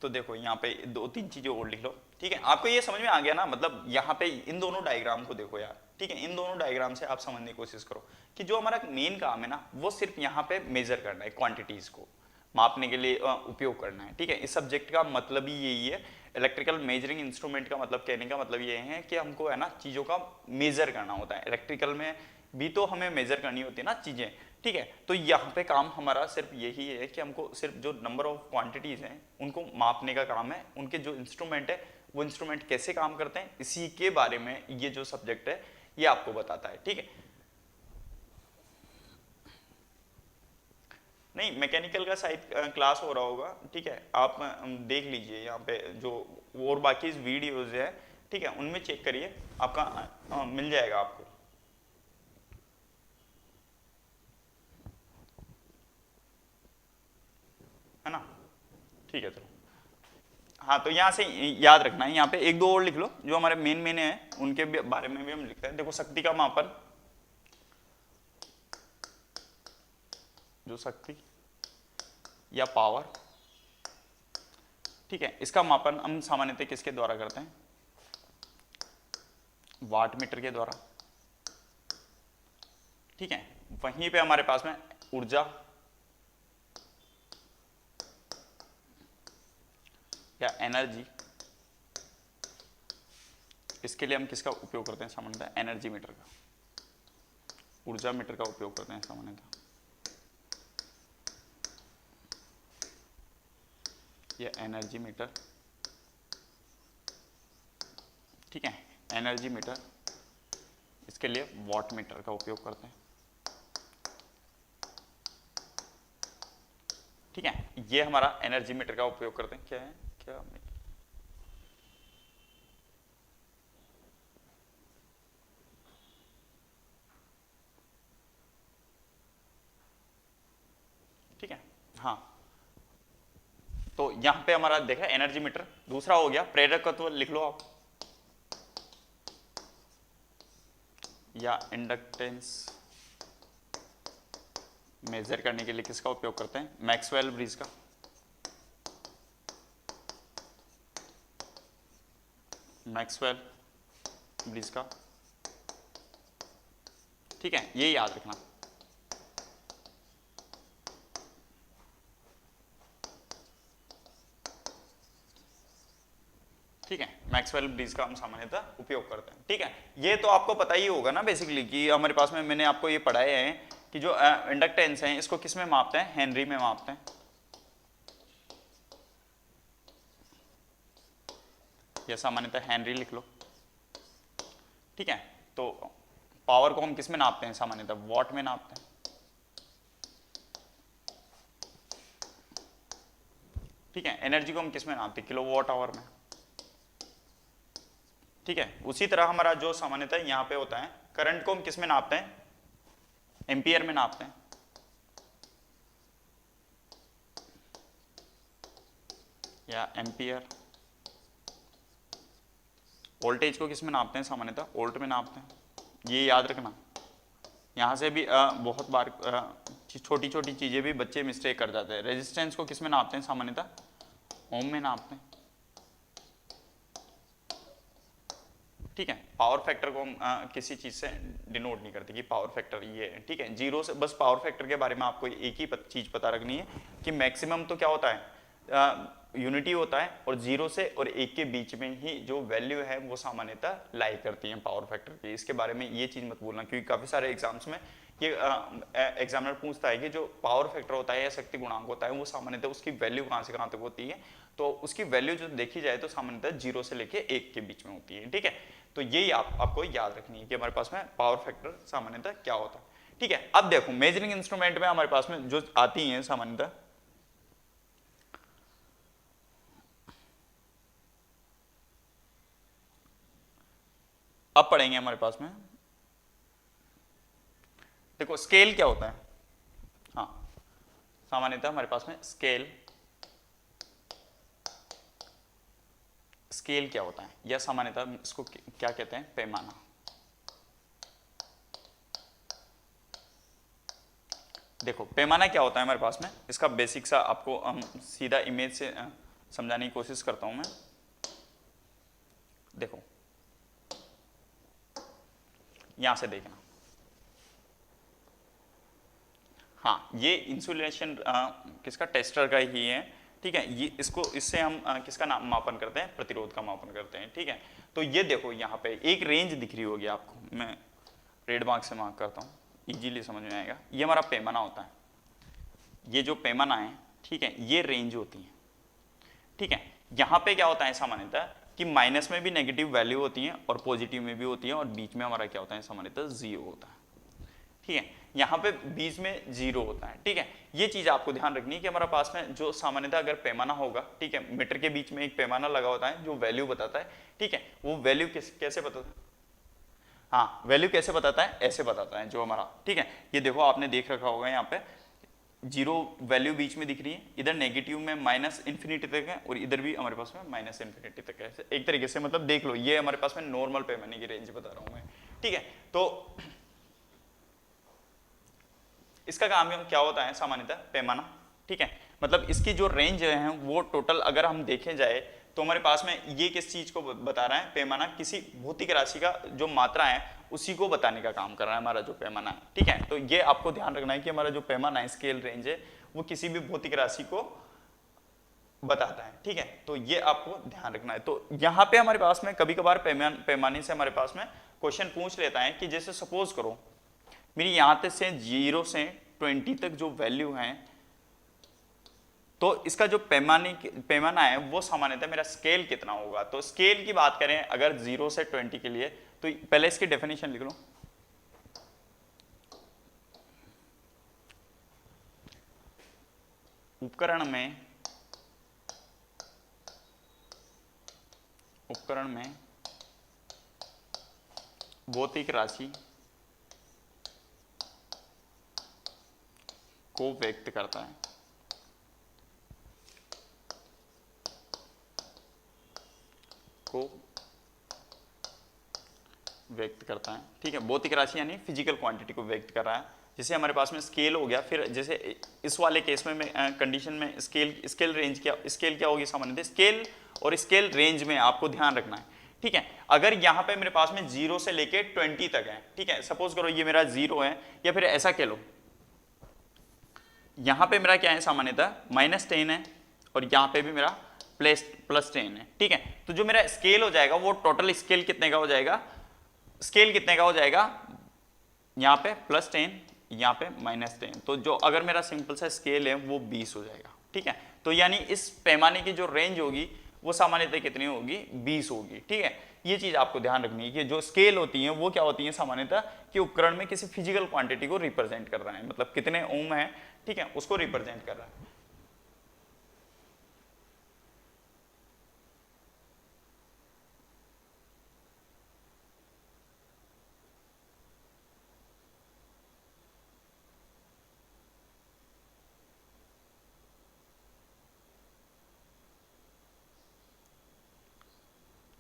तो देखो यहाँ पे दो तीन चीजें और लिख लो। ठीक है, आपको ये समझ में आ गया ना, मतलब यहाँ पे इन दोनों डायग्राम को देखो यार। ठीक है, इन दोनों डायग्राम से आप समझने की कोशिश करो कि जो हमारा मेन काम है ना, वो सिर्फ यहाँ पे मेजर करना है, क्वांटिटीज को मापने के लिए उपयोग करना है। ठीक है, इस सब्जेक्ट का मतलब ही यही है। इलेक्ट्रिकल मेजरिंग इंस्ट्रूमेंट का मतलब, कहने का मतलब ये है कि हमको है ना चीजों का मेजर करना होता है। इलेक्ट्रिकल में भी तो हमें मेजर करनी होती है ना चीजें। ठीक है, तो यहाँ पे काम हमारा सिर्फ यही है कि हमको सिर्फ जो नंबर ऑफ क्वांटिटीज हैं उनको मापने का काम है। उनके जो इंस्ट्रूमेंट है वो इंस्ट्रूमेंट कैसे काम करते हैं, इसी के बारे में ये जो सब्जेक्ट है ये आपको बताता है। ठीक है, नहीं मैकेनिकल का शायद क्लास हो रहा होगा। ठीक है, आप देख लीजिए यहाँ पे जो और बाकी वीडियोज है, ठीक है, उनमें चेक करिए, आपका मिल जाएगा आपको। है ना, ठीक है, चलो। हाँ, तो यहाँ से याद रखना है, यहाँ पे एक दो और लिख लो जो हमारे मेन है, उनके बारे में भी हम लिखते हैं। देखो, शक्ति का मापन, जो शक्ति या पावर, ठीक है, इसका मापन हम सामान्यतः किसके द्वारा करते हैं, वाट मीटर के द्वारा। ठीक है, वहीं पे हमारे पास में ऊर्जा या एनर्जी, इसके लिए हम किसका उपयोग करते हैं सामान्यतः? एनर्जी मीटर का, ऊर्जा मीटर का उपयोग करते हैं सामान्यतः। ये एनर्जी मीटर, ठीक है, एनर्जी मीटर। इसके लिए वॉट मीटर का उपयोग करते हैं, ठीक है। ये हमारा एनर्जी मीटर का उपयोग करते हैं। क्या है, क्या ठीक है, हाँ। तो यहां पे हमारा देखा एनर्जी मीटर। दूसरा हो गया प्रेरकत्व, लिख लो आप, या इंडक्टेंस मेजर करने के लिए किसका उपयोग करते हैं? मैक्सवेल ब्रिज का। मैक्सवेल ब्रिज का, ठीक है, ये याद रखना। ठीक है, मैक्सवेल ब्रिज का हम सामान्यतः उपयोग करते हैं, ठीक है। ये तो आपको पता ही होगा ना बेसिकली कि हमारे पास में मैंने आपको ये पढ़ाए हैं कि जो इंडक्टेंस हैं इसको किस में मापते हैं? हेनरी में मापते हैं। ये सामान्यतः हेनरी लिख लो, ठीक है। तो पावर को हम किस में नापते हैं सामान्यतः? वॉट में नापते हैं, ठीक है। एनर्जी को हम किस में नापते हैं? किलोवाट आवर में, ठीक है। उसी तरह हमारा जो सामान्यतः यहाँ पे होता है, करंट को हम किस में नापते हैं? एम्पियर में नापते हैं, या एम्पियर। वोल्टेज को किस में नापते हैं सामान्यतः? वोल्ट में नापते हैं। ये याद रखना। यहाँ से भी बहुत बार छोटी छोटी चीजें भी बच्चे मिस्टेक कर जाते हैं। रेजिस्टेंस को किस में नापते हैं सामान्यतः? ओम में नापते हैं, ठीक है। पावर फैक्टर को हम किसी चीज से डिनोट नहीं करते कि पावर फैक्टर ये है, ठीक है। जीरो से बस पावर फैक्टर के बारे में आपको एक ही चीज पता रखनी है कि मैक्सिमम तो क्या होता है? यूनिटी होता है, और जीरो से और एक के बीच में ही जो वैल्यू है वो सामान्यतः लाई करती है पावर फैक्टर की। इसके बारे में ये चीज मत भूलना, क्योंकि काफी सारे एग्जाम्स में ये एग्जामिनर पूछता है कि जो पावर फैक्टर होता है या शक्ति गुणांक होता है वो सामान्यतः उसकी वैल्यू कहाँ से कहाँ तक होती है। तो उसकी वैल्यू जो देखी जाए तो सामान्यतः जीरो से लेके एक के बीच में होती है, ठीक है। तो यही आपको याद रखनी है कि हमारे पास में पावर फैक्टर सामान्यतः क्या होता है, ठीक है। अब देखो मेजरिंग इंस्ट्रूमेंट में हमारे पास में जो आती हैं सामान्यतः, अब पढ़ेंगे हमारे पास में। देखो स्केल क्या होता है? हाँ, सामान्यतः हमारे पास में स्केल क्या होता है, या सामान्यतः इसको क्या कहते हैं? पैमाना। देखो पैमाना क्या होता है हमारे पास में, इसका बेसिक सा आपको हम सीधा इमेज से समझाने की कोशिश करता हूं मैं। देखो यहां से देखना, हाँ ये इंसुलेशन किसका? टेस्टर का ही है, ठीक है। ये इससे हम किसका मापन करते हैं? प्रतिरोध का मापन करते हैं, ठीक है। तो ये देखो यहाँ पे एक रेंज दिख रही होगी आपको, मैं रेड मार्क से मार्क करता हूँ, इजीली समझ में आएगा। ये हमारा पैमाना होता है, ये जो पैमाना है, ठीक है, ये रेंज होती है, ठीक है। यहाँ पे क्या होता है सामान्यतः कि माइनस में भी नेगेटिव वैल्यू होती है और पॉजिटिव में भी होती है, और बीच में हमारा क्या होता है सामान्यतः जीरो होता है, ठीक है। यहाँ पे बीच में जीरो होता है, ठीक है। ये चीज आपको ध्यान रखनी है कि हमारे पास में जो सामान्यतः अगर पैमाना होगा, ठीक है, मीटर के बीच में एक पैमाना लगा होता है जो वैल्यू बताता है, ठीक है। वो वैल्यू कैसे बताता है? हाँ, वैल्यू कैसे बताता है? ऐसे बताता है जो हमारा, ठीक है। ये देखो आपने देख रखा होगा, यहाँ पे जीरो वैल्यू बीच में दिख रही है, इधर नेगेटिव में माइनस इन्फिनिटी तक है, और इधर भी हमारे पास में माइनस इन्फिनिटी तक है। एक तरीके से मतलब देख लो, ये हमारे पास में नॉर्मल पैमाने की रेंज बता रहा हूं मैं, ठीक है। तो इसका काम क्या होता है सामान्यतः? पैमाना, ठीक है। मतलब इसकी जो रेंज है वो टोटल अगर हम देखे जाए तो हमारे पास में ये किस चीज को बता रहा है? पैमाना किसी भौतिक राशि का जो मात्रा है उसी को बताने का काम कर रहा है हमारा जो पैमाना है, ठीक है। तो ये आपको ध्यान रखना है कि हमारा जो पैमाना है, स्केल रेंज है, वो किसी भी भौतिक राशि को बताता है, ठीक है। तो ये आपको ध्यान रखना है। तो यहाँ पे हमारे पास में कभी कभार पैमाने से हमारे पास में क्वेश्चन पूछ लेता है कि जैसे सपोज करो मेरी यहाँ तक से 0 से 20 तक जो वैल्यू है, तो इसका जो पैमाना है वो सामान्यतः मेरा स्केल कितना होगा। तो स्केल की बात करें अगर 0 से 20 के लिए, तो पहले इसकी डेफिनेशन लिख लो। उपकरण में भौतिक राशि को व्यक्त करता है। ठीक है, भौतिक राशि यानी फिजिकल क्वांटिटी को व्यक्त कर रहा है। जैसे हमारे पास में स्केल हो गया, फिर जैसे इस वाले केस में कंडीशन में स्केल रेंज क्या होगी सामान्यतः, स्केल और स्केल रेंज में आपको ध्यान रखना है, ठीक है। अगर यहाँ पे मेरे पास में 0 से लेके 20 तक है, ठीक है, सपोज करो ये मेरा 0 है, या फिर ऐसा कह लो यहाँ पे मेरा क्या है सामान्यतः -10 है और यहाँ पे भी मेरा +10 है, ठीक है। तो जो मेरा स्केल हो जाएगा वो टोटल स्केल कितने का हो जाएगा, यहाँ पे +10, यहाँ पे -10। तो जो अगर मेरा सिंपल सा स्केल है वो 20 हो जाएगा, ठीक है। तो यानी इस पैमाने की जो रेंज होगी वो सामान्यतः कितनी होगी, 20 होगी, ठीक है। ये चीज आपको ध्यान रखनी है कि जो स्केल होती है वो क्या होती है सामान्यतः कि उपकरण में किसी फिजिकल क्वांटिटी को रिप्रेजेंट कर रहा है, मतलब कितने ओम है, ठीक है, उसको रिप्रेजेंट कर रहा है।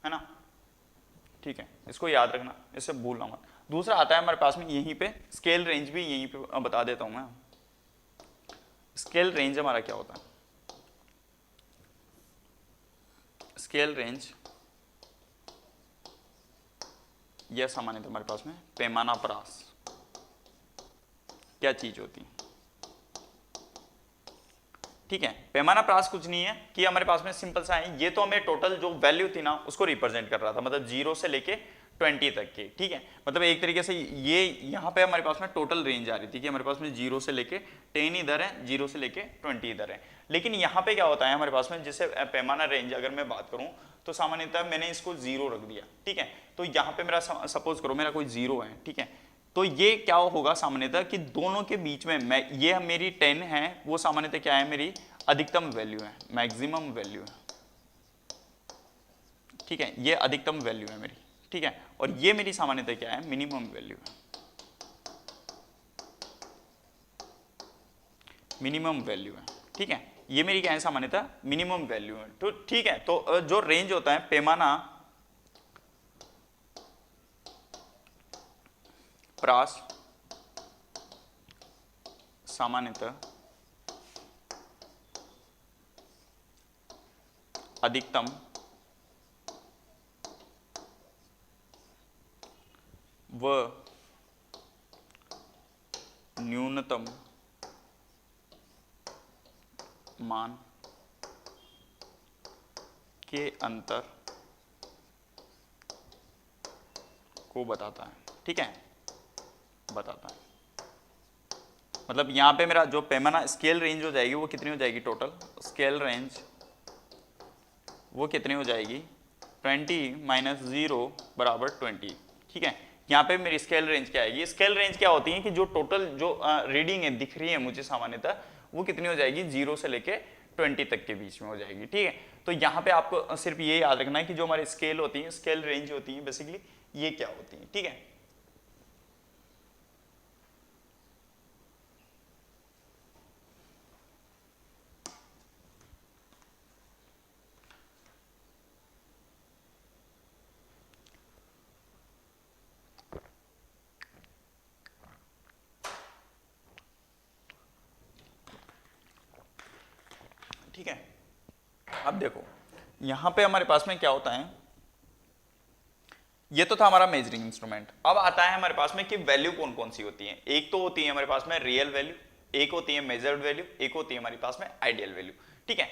है ना, ठीक है, इसको याद रखना, इससे भूलना मत। दूसरा आता है हमारे पास में यहीं पे स्केल रेंज भी, यहीं पे बता देता हूं मैं। स्केल रेंज हमारा क्या होता है, स्केल रेंज यह सामान्यतः हमारे पास में पैमाना परास क्या चीज होती है, ठीक है। पैमाना प्रास कुछ नहीं है कि हमारे पास में सिंपल सा है, ये तो हमें टोटल जो वैल्यू थी ना उसको रिप्रेजेंट कर रहा था, मतलब 0 से लेके 20 तक की, ठीक है। मतलब एक तरीके से ये यहाँ पे हमारे पास में टोटल रेंज आ रही थी कि हमारे पास में 0 से लेके 10 इधर है, 0 से लेके 20 इधर है। लेकिन यहाँ पे क्या होता है हमारे पास में, जैसे पैमाना रेंज अगर मैं बात करूँ तो सामान्यतः मैंने इसको 0 रख दिया, ठीक है। तो यहाँ पे मेरा सपोज करो मेरा कोई 0 है, ठीक है। तो ये क्या होगा सामान्यतः कि दोनों के बीच में ये मेरी 10 है, वो सामान्यतः क्या है, मेरी अधिकतम वैल्यू है, मैक्सिमम वैल्यू है, ठीक है। ये अधिकतम वैल्यू है मेरी, ठीक है। और ये मेरी सामान्यतः क्या है, मिनिमम वैल्यू है, मिनिमम वैल्यू है, ठीक है। ये मेरी क्या है सामान्यतः मिनिमम वैल्यू है। तो ठीक है, तो जो रेंज होता है पैमाना प्रास सामान्यतः अधिकतम व न्यूनतम मान के अंतर को बताता है, ठीक है, बताता है। मतलब यहां पे मेरा जो पैमाना स्केल रेंज हो जाएगी वो कितनी हो जाएगी, टोटल स्केल रेंज वो कितनी हो जाएगी, 20 - 0 = 20, ठीक है। यहाँ पे मेरी स्केल रेंज क्या आएगी, स्केल रेंज क्या होती है कि जो टोटल जो रीडिंग है दिख रही है मुझे सामान्यतः वो कितनी हो जाएगी, 0 से लेके 20 तक के बीच में हो जाएगी, ठीक है। तो यहाँ पे आपको सिर्फ ये याद रखना है कि जो हमारी स्केल होती है, स्केल रेंज होती है बेसिकली ये क्या होती है, ठीक है। ठीक है, अब देखो यहां पे हमारे पास में क्या होता है, ये तो था हमारा मेजरिंग इंस्ट्रूमेंट। अब आता है हमारे पास में कि वैल्यू कौन कौन सी होती है। एक तो होती है हमारे पास में रियल वैल्यू, एक होती है मेजर्ड वैल्यू, एक होती है हमारे पास में आइडियल वैल्यू। ठीक है,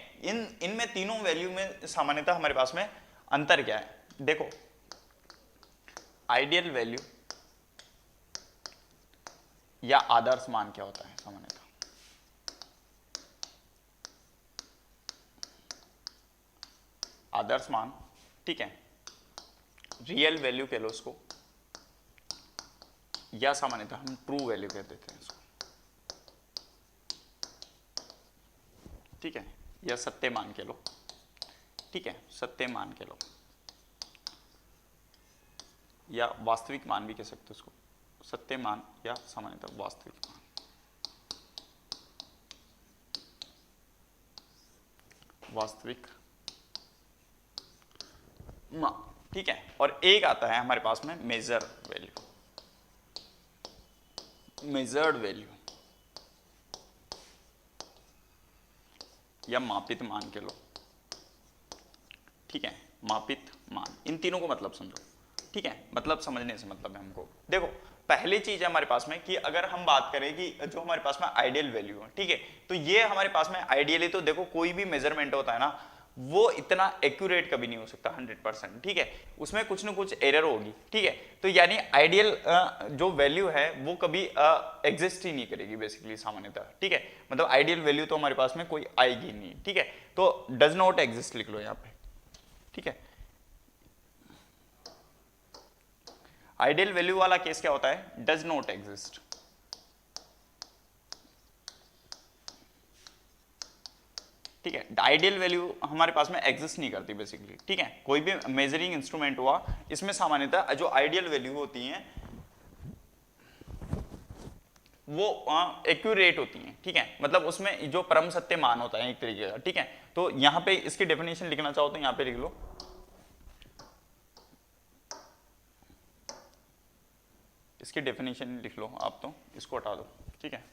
इनमें तीनों वैल्यू में सामान्यतः हमारे पास में अंतर क्या है? देखो, आइडियल वैल्यू या आदर्श मान क्या होता है सामान्यतः? आदर्श मान, ठीक है, रियल वैल्यू कह लो उसको, या सामान्यतः हम ट्रू वैल्यू कह देते हैं इसको, ठीक है, या सत्य मान कह लो, ठीक है, सत्य मान कह लो, या वास्तविक मान भी कह सकते हो उसको, सत्य मान या सामान्यतः वास्तविक मान। वास्तविक मान, ठीक है, और एक आता है हमारे पास में मेजर वैल्यू, मेजर्ड वैल्यू या मापित मान कह लो, ठीक है, मापित मान। इन तीनों को मतलब समझो, ठीक है, मतलब समझने से मतलब है हमको। देखो, पहली चीज है हमारे पास में कि अगर हम बात करें कि जो हमारे पास में आइडियल वैल्यू है, ठीक है, तो ये हमारे पास में आइडियली तो देखो कोई भी मेजरमेंट होता है ना, वो इतना एक्यूरेट कभी नहीं हो सकता 100%, ठीक है, उसमें कुछ ना कुछ एरर होगी, ठीक है, तो यानी आइडियल जो वैल्यू है वो कभी एग्जिस्ट ही नहीं करेगी बेसिकली सामान्यतः, ठीक है, मतलब आइडियल वैल्यू तो हमारे पास में कोई आएगी नहीं, ठीक है, तो डज नॉट एग्जिस्ट लिख लो यहाँ पे, ठीक है। आइडियल वैल्यू वाला केस क्या होता है? डज नॉट एग्जिस्ट, ठीक है, आइडियल वैल्यू हमारे पास में एग्जिस्ट नहीं करती बेसिकली, ठीक है, कोई भी मेजरिंग इंस्ट्रूमेंट हुआ इसमें सामान्यतः जो आइडियल वैल्यू होती हैं वो एक्यूरेट होती हैं, ठीक है, मतलब उसमें जो परम सत्य मान होता है एक तरीके का, ठीक है, तो यहां पे इसकी डेफिनेशन लिखना चाहो तो यहां पे लिख लो, इसकी डेफिनेशन लिख लो आप, तो इसको हटा दो, ठीक है,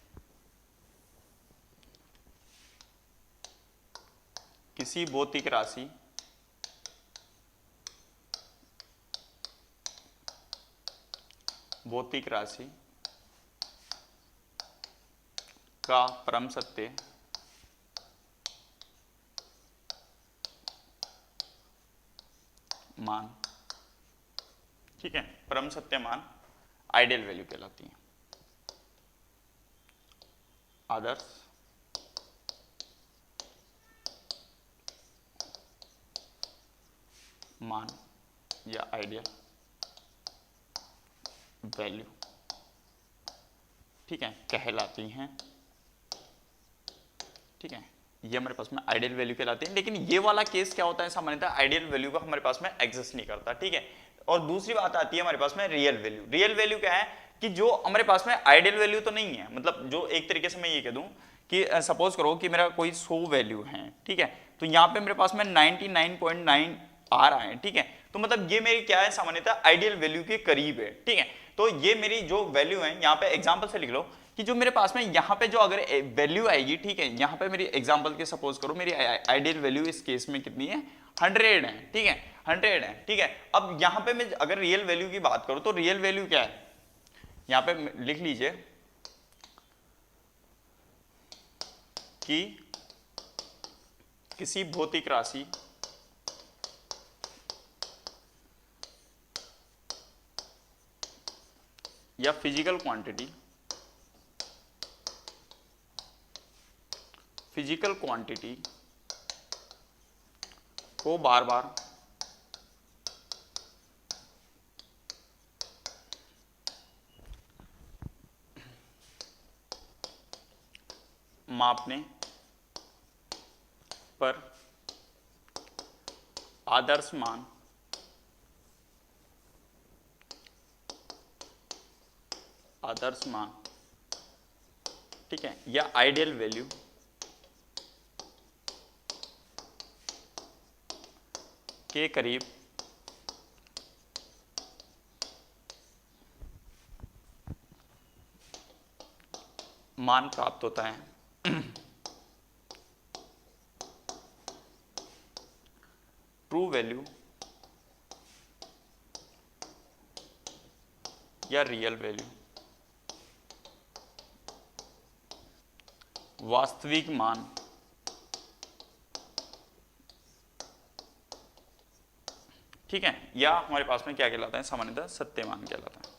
किसी भौतिक राशि का परम सत्य मान, ठीक है, परम सत्य मान आइडियल वैल्यू कहलाती है। आदर्श मान या आइडियल वैल्यू, ठीक है, कहलाती हैं, ठीक है, ये हमारे पास में आइडियल वैल्यू कहलाती है। लेकिन ये वाला केस क्या होता है सामान्यतः आइडियल वैल्यू का हमारे पास में एग्जिस्ट नहीं करता, ठीक है, और दूसरी बात आती है हमारे पास में रियल वैल्यू। रियल वैल्यू क्या है कि जो हमारे पास में आइडियल वैल्यू तो नहीं है, मतलब जो एक तरीके से मैं ये कह दूं कि सपोज करो कि मेरा कोई 100 वैल्यू है, ठीक है, तो यहाँ पे मेरे पास में 99.9 आ रहा है, ठीक है, तो मतलब ये मेरी क्या है सामान्यतः आइडियल वैल्यू के करीब है, ठीक है, तो ये मेरी जो वैल्यू है यहाँ पे एग्जांपल से लिख लो कि जो मेरे पास में यहाँ पे जो अगर वैल्यू आएगी, ठीक है, यहाँ पे मेरी एग्जांपल के सपोज करो मेरी आइडियल वैल्यू इस केस में कितनी है? 100 है, ठीक है, 100 है, ठीक है। अब यहाँ पे मैं अगर रियल वैल्यू की बात करूं तो रियल वैल्यू क्या है, यहाँ पे लिख लीजिए कि किसी भौतिक राशि या फिजिकल क्वांटिटी को बार बार मापने पर आदर्श मान ठीक है, या आइडियल वैल्यू के करीब मान प्राप्त होता है। ट्रू वैल्यू या रियल वैल्यू वास्तविक मान ठीक है, या हमारे पास में क्या कहलाता है सामान्यतः सत्य मान कहलाता है,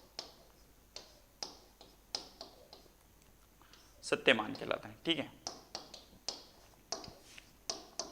सत्य मान कहलाता है। ठीक है,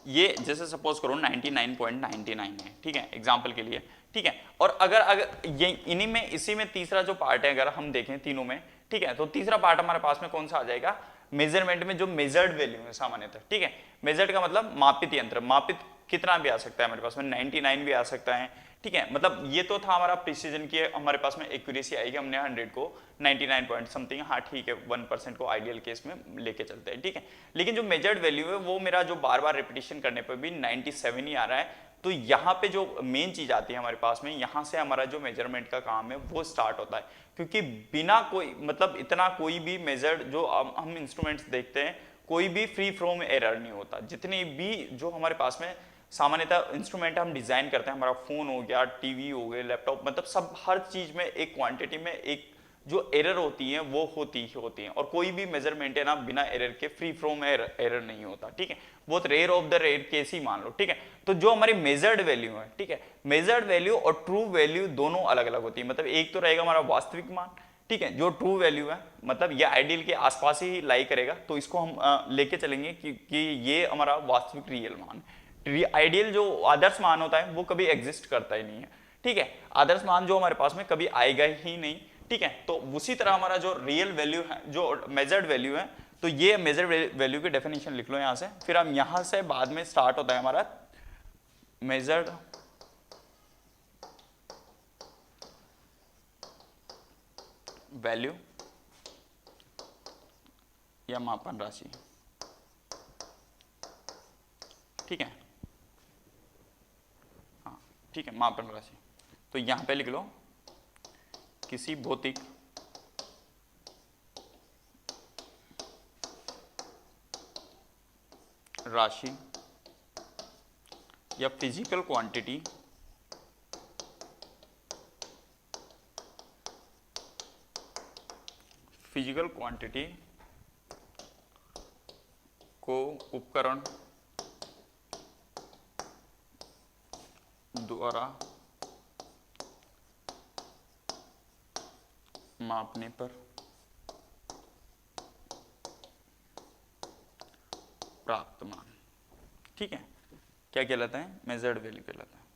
ये जैसे सपोज करो 99.99 है, ठीक है एग्जांपल के लिए, ठीक है। और अगर ये इन्हीं में इसी में तीसरा जो पार्ट है अगर हम देखें तीनों में, ठीक है, तो तीसरा पार्ट हमारे पास में कौन सा आ जाएगा, मेजरमेंट में जो मेजर्ड वैल्यू है सामान्यतः, ठीक है। मेजर्ड का मतलब मापित यंत्र, मापित कितना भी आ सकता है हमारे पास में 99 भी आ सकता है, ठीक है। मतलब ये तो था हमारा प्रिसीजन की, हमारे पास में एक्यूरेसी आएगी, हमने 100 को 99 पॉइंट समथिंग, हाँ ठीक है 1% को आइडियल केस में लेके चलते हैं, ठीक है। लेकिन जो मेजर्ड वैल्यू है वो मेरा जो बार बार रिपीटिशन करने पर भी 97 ही आ रहा है। तो यहाँ पे जो मेन चीज आती है हमारे पास में, यहाँ से हमारा जो मेजरमेंट का काम है वो स्टार्ट होता है, क्योंकि बिना कोई मतलब इतना कोई भी मेजर्ड जो हम इंस्ट्रूमेंट्स देखते हैं कोई भी फ्री फ्रॉम एरर नहीं होता। जितनी भी जो हमारे पास में सामान्यतः इंस्ट्रूमेंट हम डिजाइन करते हैं, हमारा फोन हो गया, टीवी हो गए, लैपटॉप, मतलब सब हर चीज में एक क्वांटिटी में एक जो एरर होती है वो होती ही होती है, और कोई भी मेजरमेंट है ना बिना एरर के फ्री फ्रॉम एरर नहीं होता, ठीक है। बहुत rare of the rare case ही मान लो, ठीक है। तो जो हमारी मेजर्ड वैल्यू है, ठीक है, मेजर्ड वैल्यू और ट्रू वैल्यू दोनों अलग अलग होती है। मतलब एक तो रहेगा हमारा वास्तविक मान, ठीक है, जो ट्रू वैल्यू है मतलब ये आइडियल के आसपास ही लाई करेगा, तो इसको हम लेके चलेंगे कि ये हमारा वास्तविक रियल मान। आइडियल जो आदर्श मान होता है वो कभी एग्जिस्ट करता ही नहीं है, ठीक है। आदर्श मान जो हमारे पास में कभी आएगा ही नहीं, ठीक है। तो उसी तरह हमारा जो रियल वैल्यू है, जो मेजर्ड वैल्यू है, तो ये मेजर्ड वैल्यू की डेफिनेशन लिख लो यहां से, फिर हम यहां से बाद में स्टार्ट होता है हमारा मेजर्ड वैल्यू या मापन राशि, ठीक है, हाँ ठीक है, मापन राशि। तो यहां पे लिख लो किसी भौतिक राशि या फिजिकल क्वांटिटी को उपकरण द्वारा मापने पर प्राप्त मान, ठीक है, क्या कहलाता है, मेजर्ड वैल्यू कहलाता है।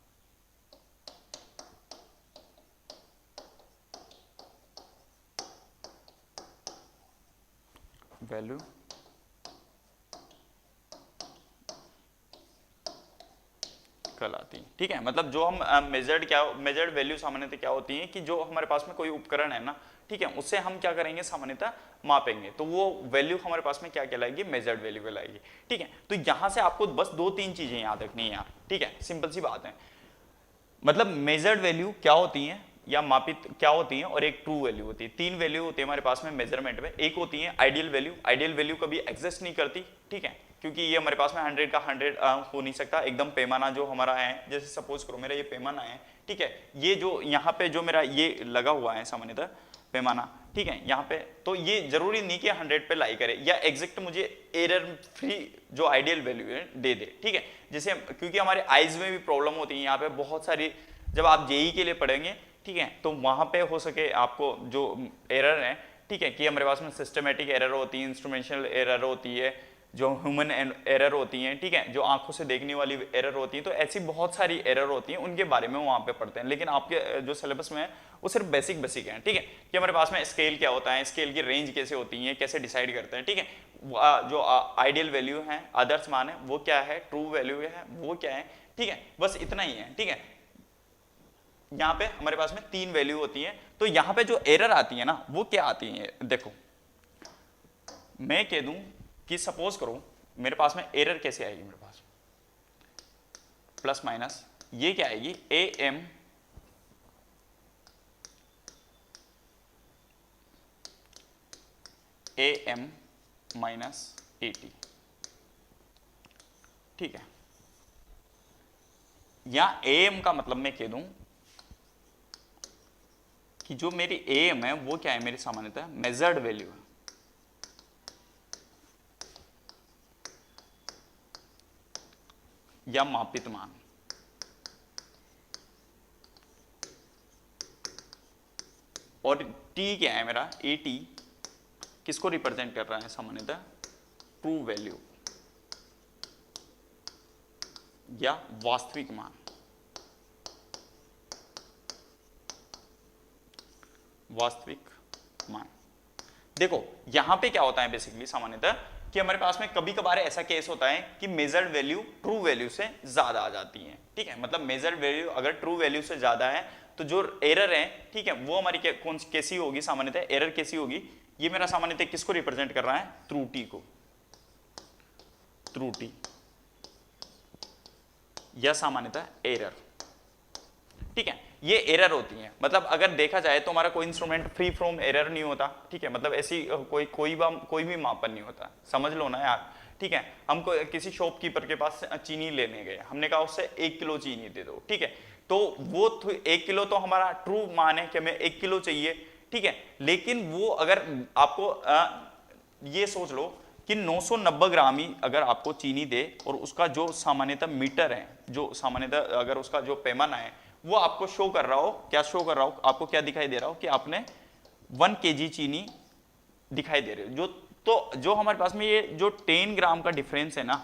वैल्यू कहलाती है, ठीक है। मतलब जो हम मेजर्ड वैल्यू सामान्यतः क्या होती है कि जो हमारे पास में कोई उपकरण है ना, ठीक है, उससे हम क्या करेंगे सामान्यतः मापेंगे, तो वो वैल्यू हमारे पास में क्या कहलाएगी, मेजर्ड वैल्यू कहलाएगी, ठीक है। तो यहां से आपको बस 2-3 चीजें याद रखनी है यार, ठीक है, सिंपल सी बात है। मतलब मेजर्ड वैल्यू क्या होती है या मापित क्या होती है, और एक ट्रू वैल्यू होती है। 3 वैल्यू होती है हमारे पास में मेजरमेंट में। एक होती है आइडियल वैल्यू, आइडियल वैल्यू कभी एग्जिस्ट नहीं करती, ठीक है, क्योंकि ये हमारे पास में 100 का 100 हो नहीं सकता। एकदम पैमाना जो हमारा है, जैसे सपोज करो मेरा ये पैमाना है, ठीक है, ये जो यहाँ पे जो मेरा ये लगा हुआ है सामान्यतः पैमाना, ठीक है, यहाँ पे, तो ये जरूरी नहीं कि 100 पे लाई करे या एग्जैक्ट मुझे एरर फ्री जो आइडियल वैल्यू है दे दे, ठीक है। जैसे क्योंकि हमारे आइज में भी प्रॉब्लम होती है यहाँ पे बहुत सारी, जब आप जेई के लिए पढ़ेंगे, ठीक है, तो वहां पे हो सके आपको जो एरर है, ठीक है, कि हमारे पास में सिस्टमेटिक एरर होती है, इंस्ट्रूमेंशनल एरर होती है, जो ह्यूमन एरर होती हैं, ठीक है, जो आंखों से देखने वाली एरर होती है, तो ऐसी बहुत सारी एरर होती हैं, उनके बारे में वहाँ पे पढ़ते हैं। लेकिन आपके जो सिलेबस में है वो सिर्फ बेसिक है, ठीक है, कि हमारे पास में स्केल क्या होता है, स्केल की रेंज कैसे होती है, कैसे डिसाइड करते हैं, ठीक है, जो आइडियल वैल्यू है, आदर्श मान है वो क्या है, ट्रू वैल्यू है वो क्या है, ठीक है, बस इतना ही है, ठीक है। यहाँ पे हमारे पास में 3 वैल्यू होती है, तो यहाँ पे जो एरर आती है ना वो क्या आती है, देखो मैं कह दूं कि सपोज करो मेरे पास में एरर कैसे आएगी, मेरे पास प्लस माइनस ये क्या आएगी, am माइनस 80, ठीक है। या am का मतलब मैं कह दूं कि जो मेरी am है वो क्या है, मेरी सामान्यतः मेजर्ड वैल्यू है, या मापित मान। और टी क्या है मेरा, ए टी किसको रिप्रेजेंट कर रहा है सामान्यतः, ट्रू वैल्यू या वास्तविक मान। वास्तविक मान। देखो यहां पे क्या होता है बेसिकली सामान्यतः कि हमारे पास में कभी कभार ऐसा केस होता है कि मेजर्ड वैल्यू ट्रू वैल्यू से ज्यादा आ जाती है, ठीक है। मतलब मेजर्ड वैल्यू अगर ट्रू वैल्यू से ज्यादा है तो जो एरर है, ठीक है, वो हमारी कौन सी कैसी होगी सामान्यतः, एरर कैसी होगी, ये मेरा सामान्यतः किसको रिप्रेजेंट कर रहा है, त्रुटि को, त्रुटि या सामान्यतः एरर, ठीक है। ये एरर होती है, मतलब अगर देखा जाए तो हमारा कोई इंस्ट्रूमेंट फ्री फ्रॉम एरर नहीं होता, ठीक है। मतलब ऐसी कोई भी मापन नहीं होता, समझ लो ना यार, ठीक है। हम किसी शॉपकीपर के पास चीनी लेने गए, हमने कहा उससे 1 किलो चीनी दे दो, ठीक है। तो वो 1 किलो तो हमारा ट्रू मान है कि हमें 1 किलो चाहिए, ठीक है। लेकिन वो अगर आपको ये सोच लो कि 990 ग्राम ही अगर आपको चीनी दे और उसका जो सामान्यतः मीटर है, जो सामान्यतः अगर उसका जो पैमाना है वो आपको शो कर रहा हो, क्या शो कर रहा हो, आपको क्या दिखाई दे रहा हो कि आपने 1 kg चीनी दिखाई दे रही हो, जो हमारे पास में ये जो 10 ग्राम का डिफरेंस है ना,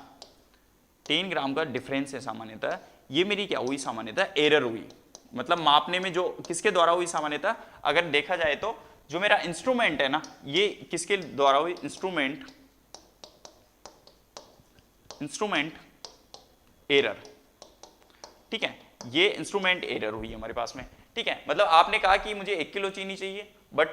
10 ग्राम का डिफरेंस है सामान्यतः, ये मेरी क्या हुई सामान्यतः, एरर हुई। मतलब मापने में जो किसके द्वारा हुई सामान्यतः, अगर देखा जाए तो जो मेरा इंस्ट्रूमेंट है ना, ये किसके द्वारा हुई, इंस्ट्रूमेंट एरर, ठीक है। ये इंस्ट्रूमेंट एरर हुई हमारे पास में, ठीक है। मतलब आपने कहा कि मुझे 1 किलो चीनी चाहिए, बट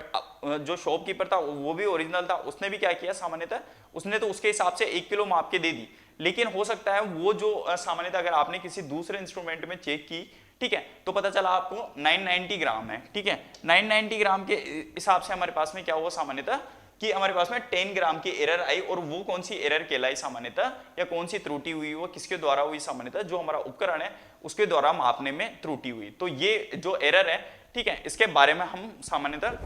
जो शॉपकीपर था वो भी ओरिजिनल था, उसने भी क्या किया सामान्यतः, उसने तो उसके हिसाब से 1 किलो माप के दे दी। लेकिन हो सकता है वो जो सामान्यतः अगर आपने किसी दूसरे इंस्ट्रूमेंट में चेक की, ठीक है, तो पता चला आपको 990 ग्राम है, ठीक है। 990 ग्राम के हिसाब से हमारे पास में क्या हुआ सामान्यतः कि हमारे पास में 10 ग्राम की एरर आई, और वो कौन सी एरर कहलाई सामान्यतः, या कौन सी त्रुटि हुई, वो किसके द्वारा हुई सामान्यतः, जो हमारा उपकरण है उसके द्वारा मापने में त्रुटि हुई। तो ये जो एरर है, ठीक है, इसके बारे में हम सामान्यतः,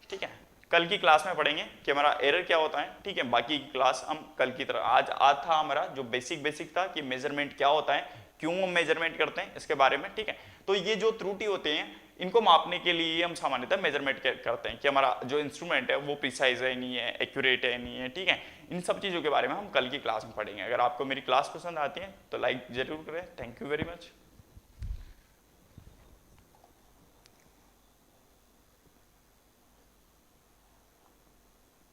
ठीक है, कल की क्लास में पढ़ेंगे कि हमारा एरर क्या होता है, ठीक है। बाकी की क्लास हम कल की तरह, आज था हमारा जो बेसिक था कि मेजरमेंट क्या होता है, क्यों हम मेजरमेंट करते हैं, इसके बारे में, ठीक है। तो ये जो त्रुटि होते हैं इनको मापने के लिए हम सामान्यतः मेजरमेंट करते हैं कि हमारा जो इंस्ट्रूमेंट है वो प्रिसाइज है नहीं है, एक्यूरेट है नहीं है, ठीक है। इन सब चीज़ों के बारे में हम कल की क्लास में पढ़ेंगे। अगर आपको मेरी क्लास पसंद आती है तो लाइक जरूर करें। Thank you very much.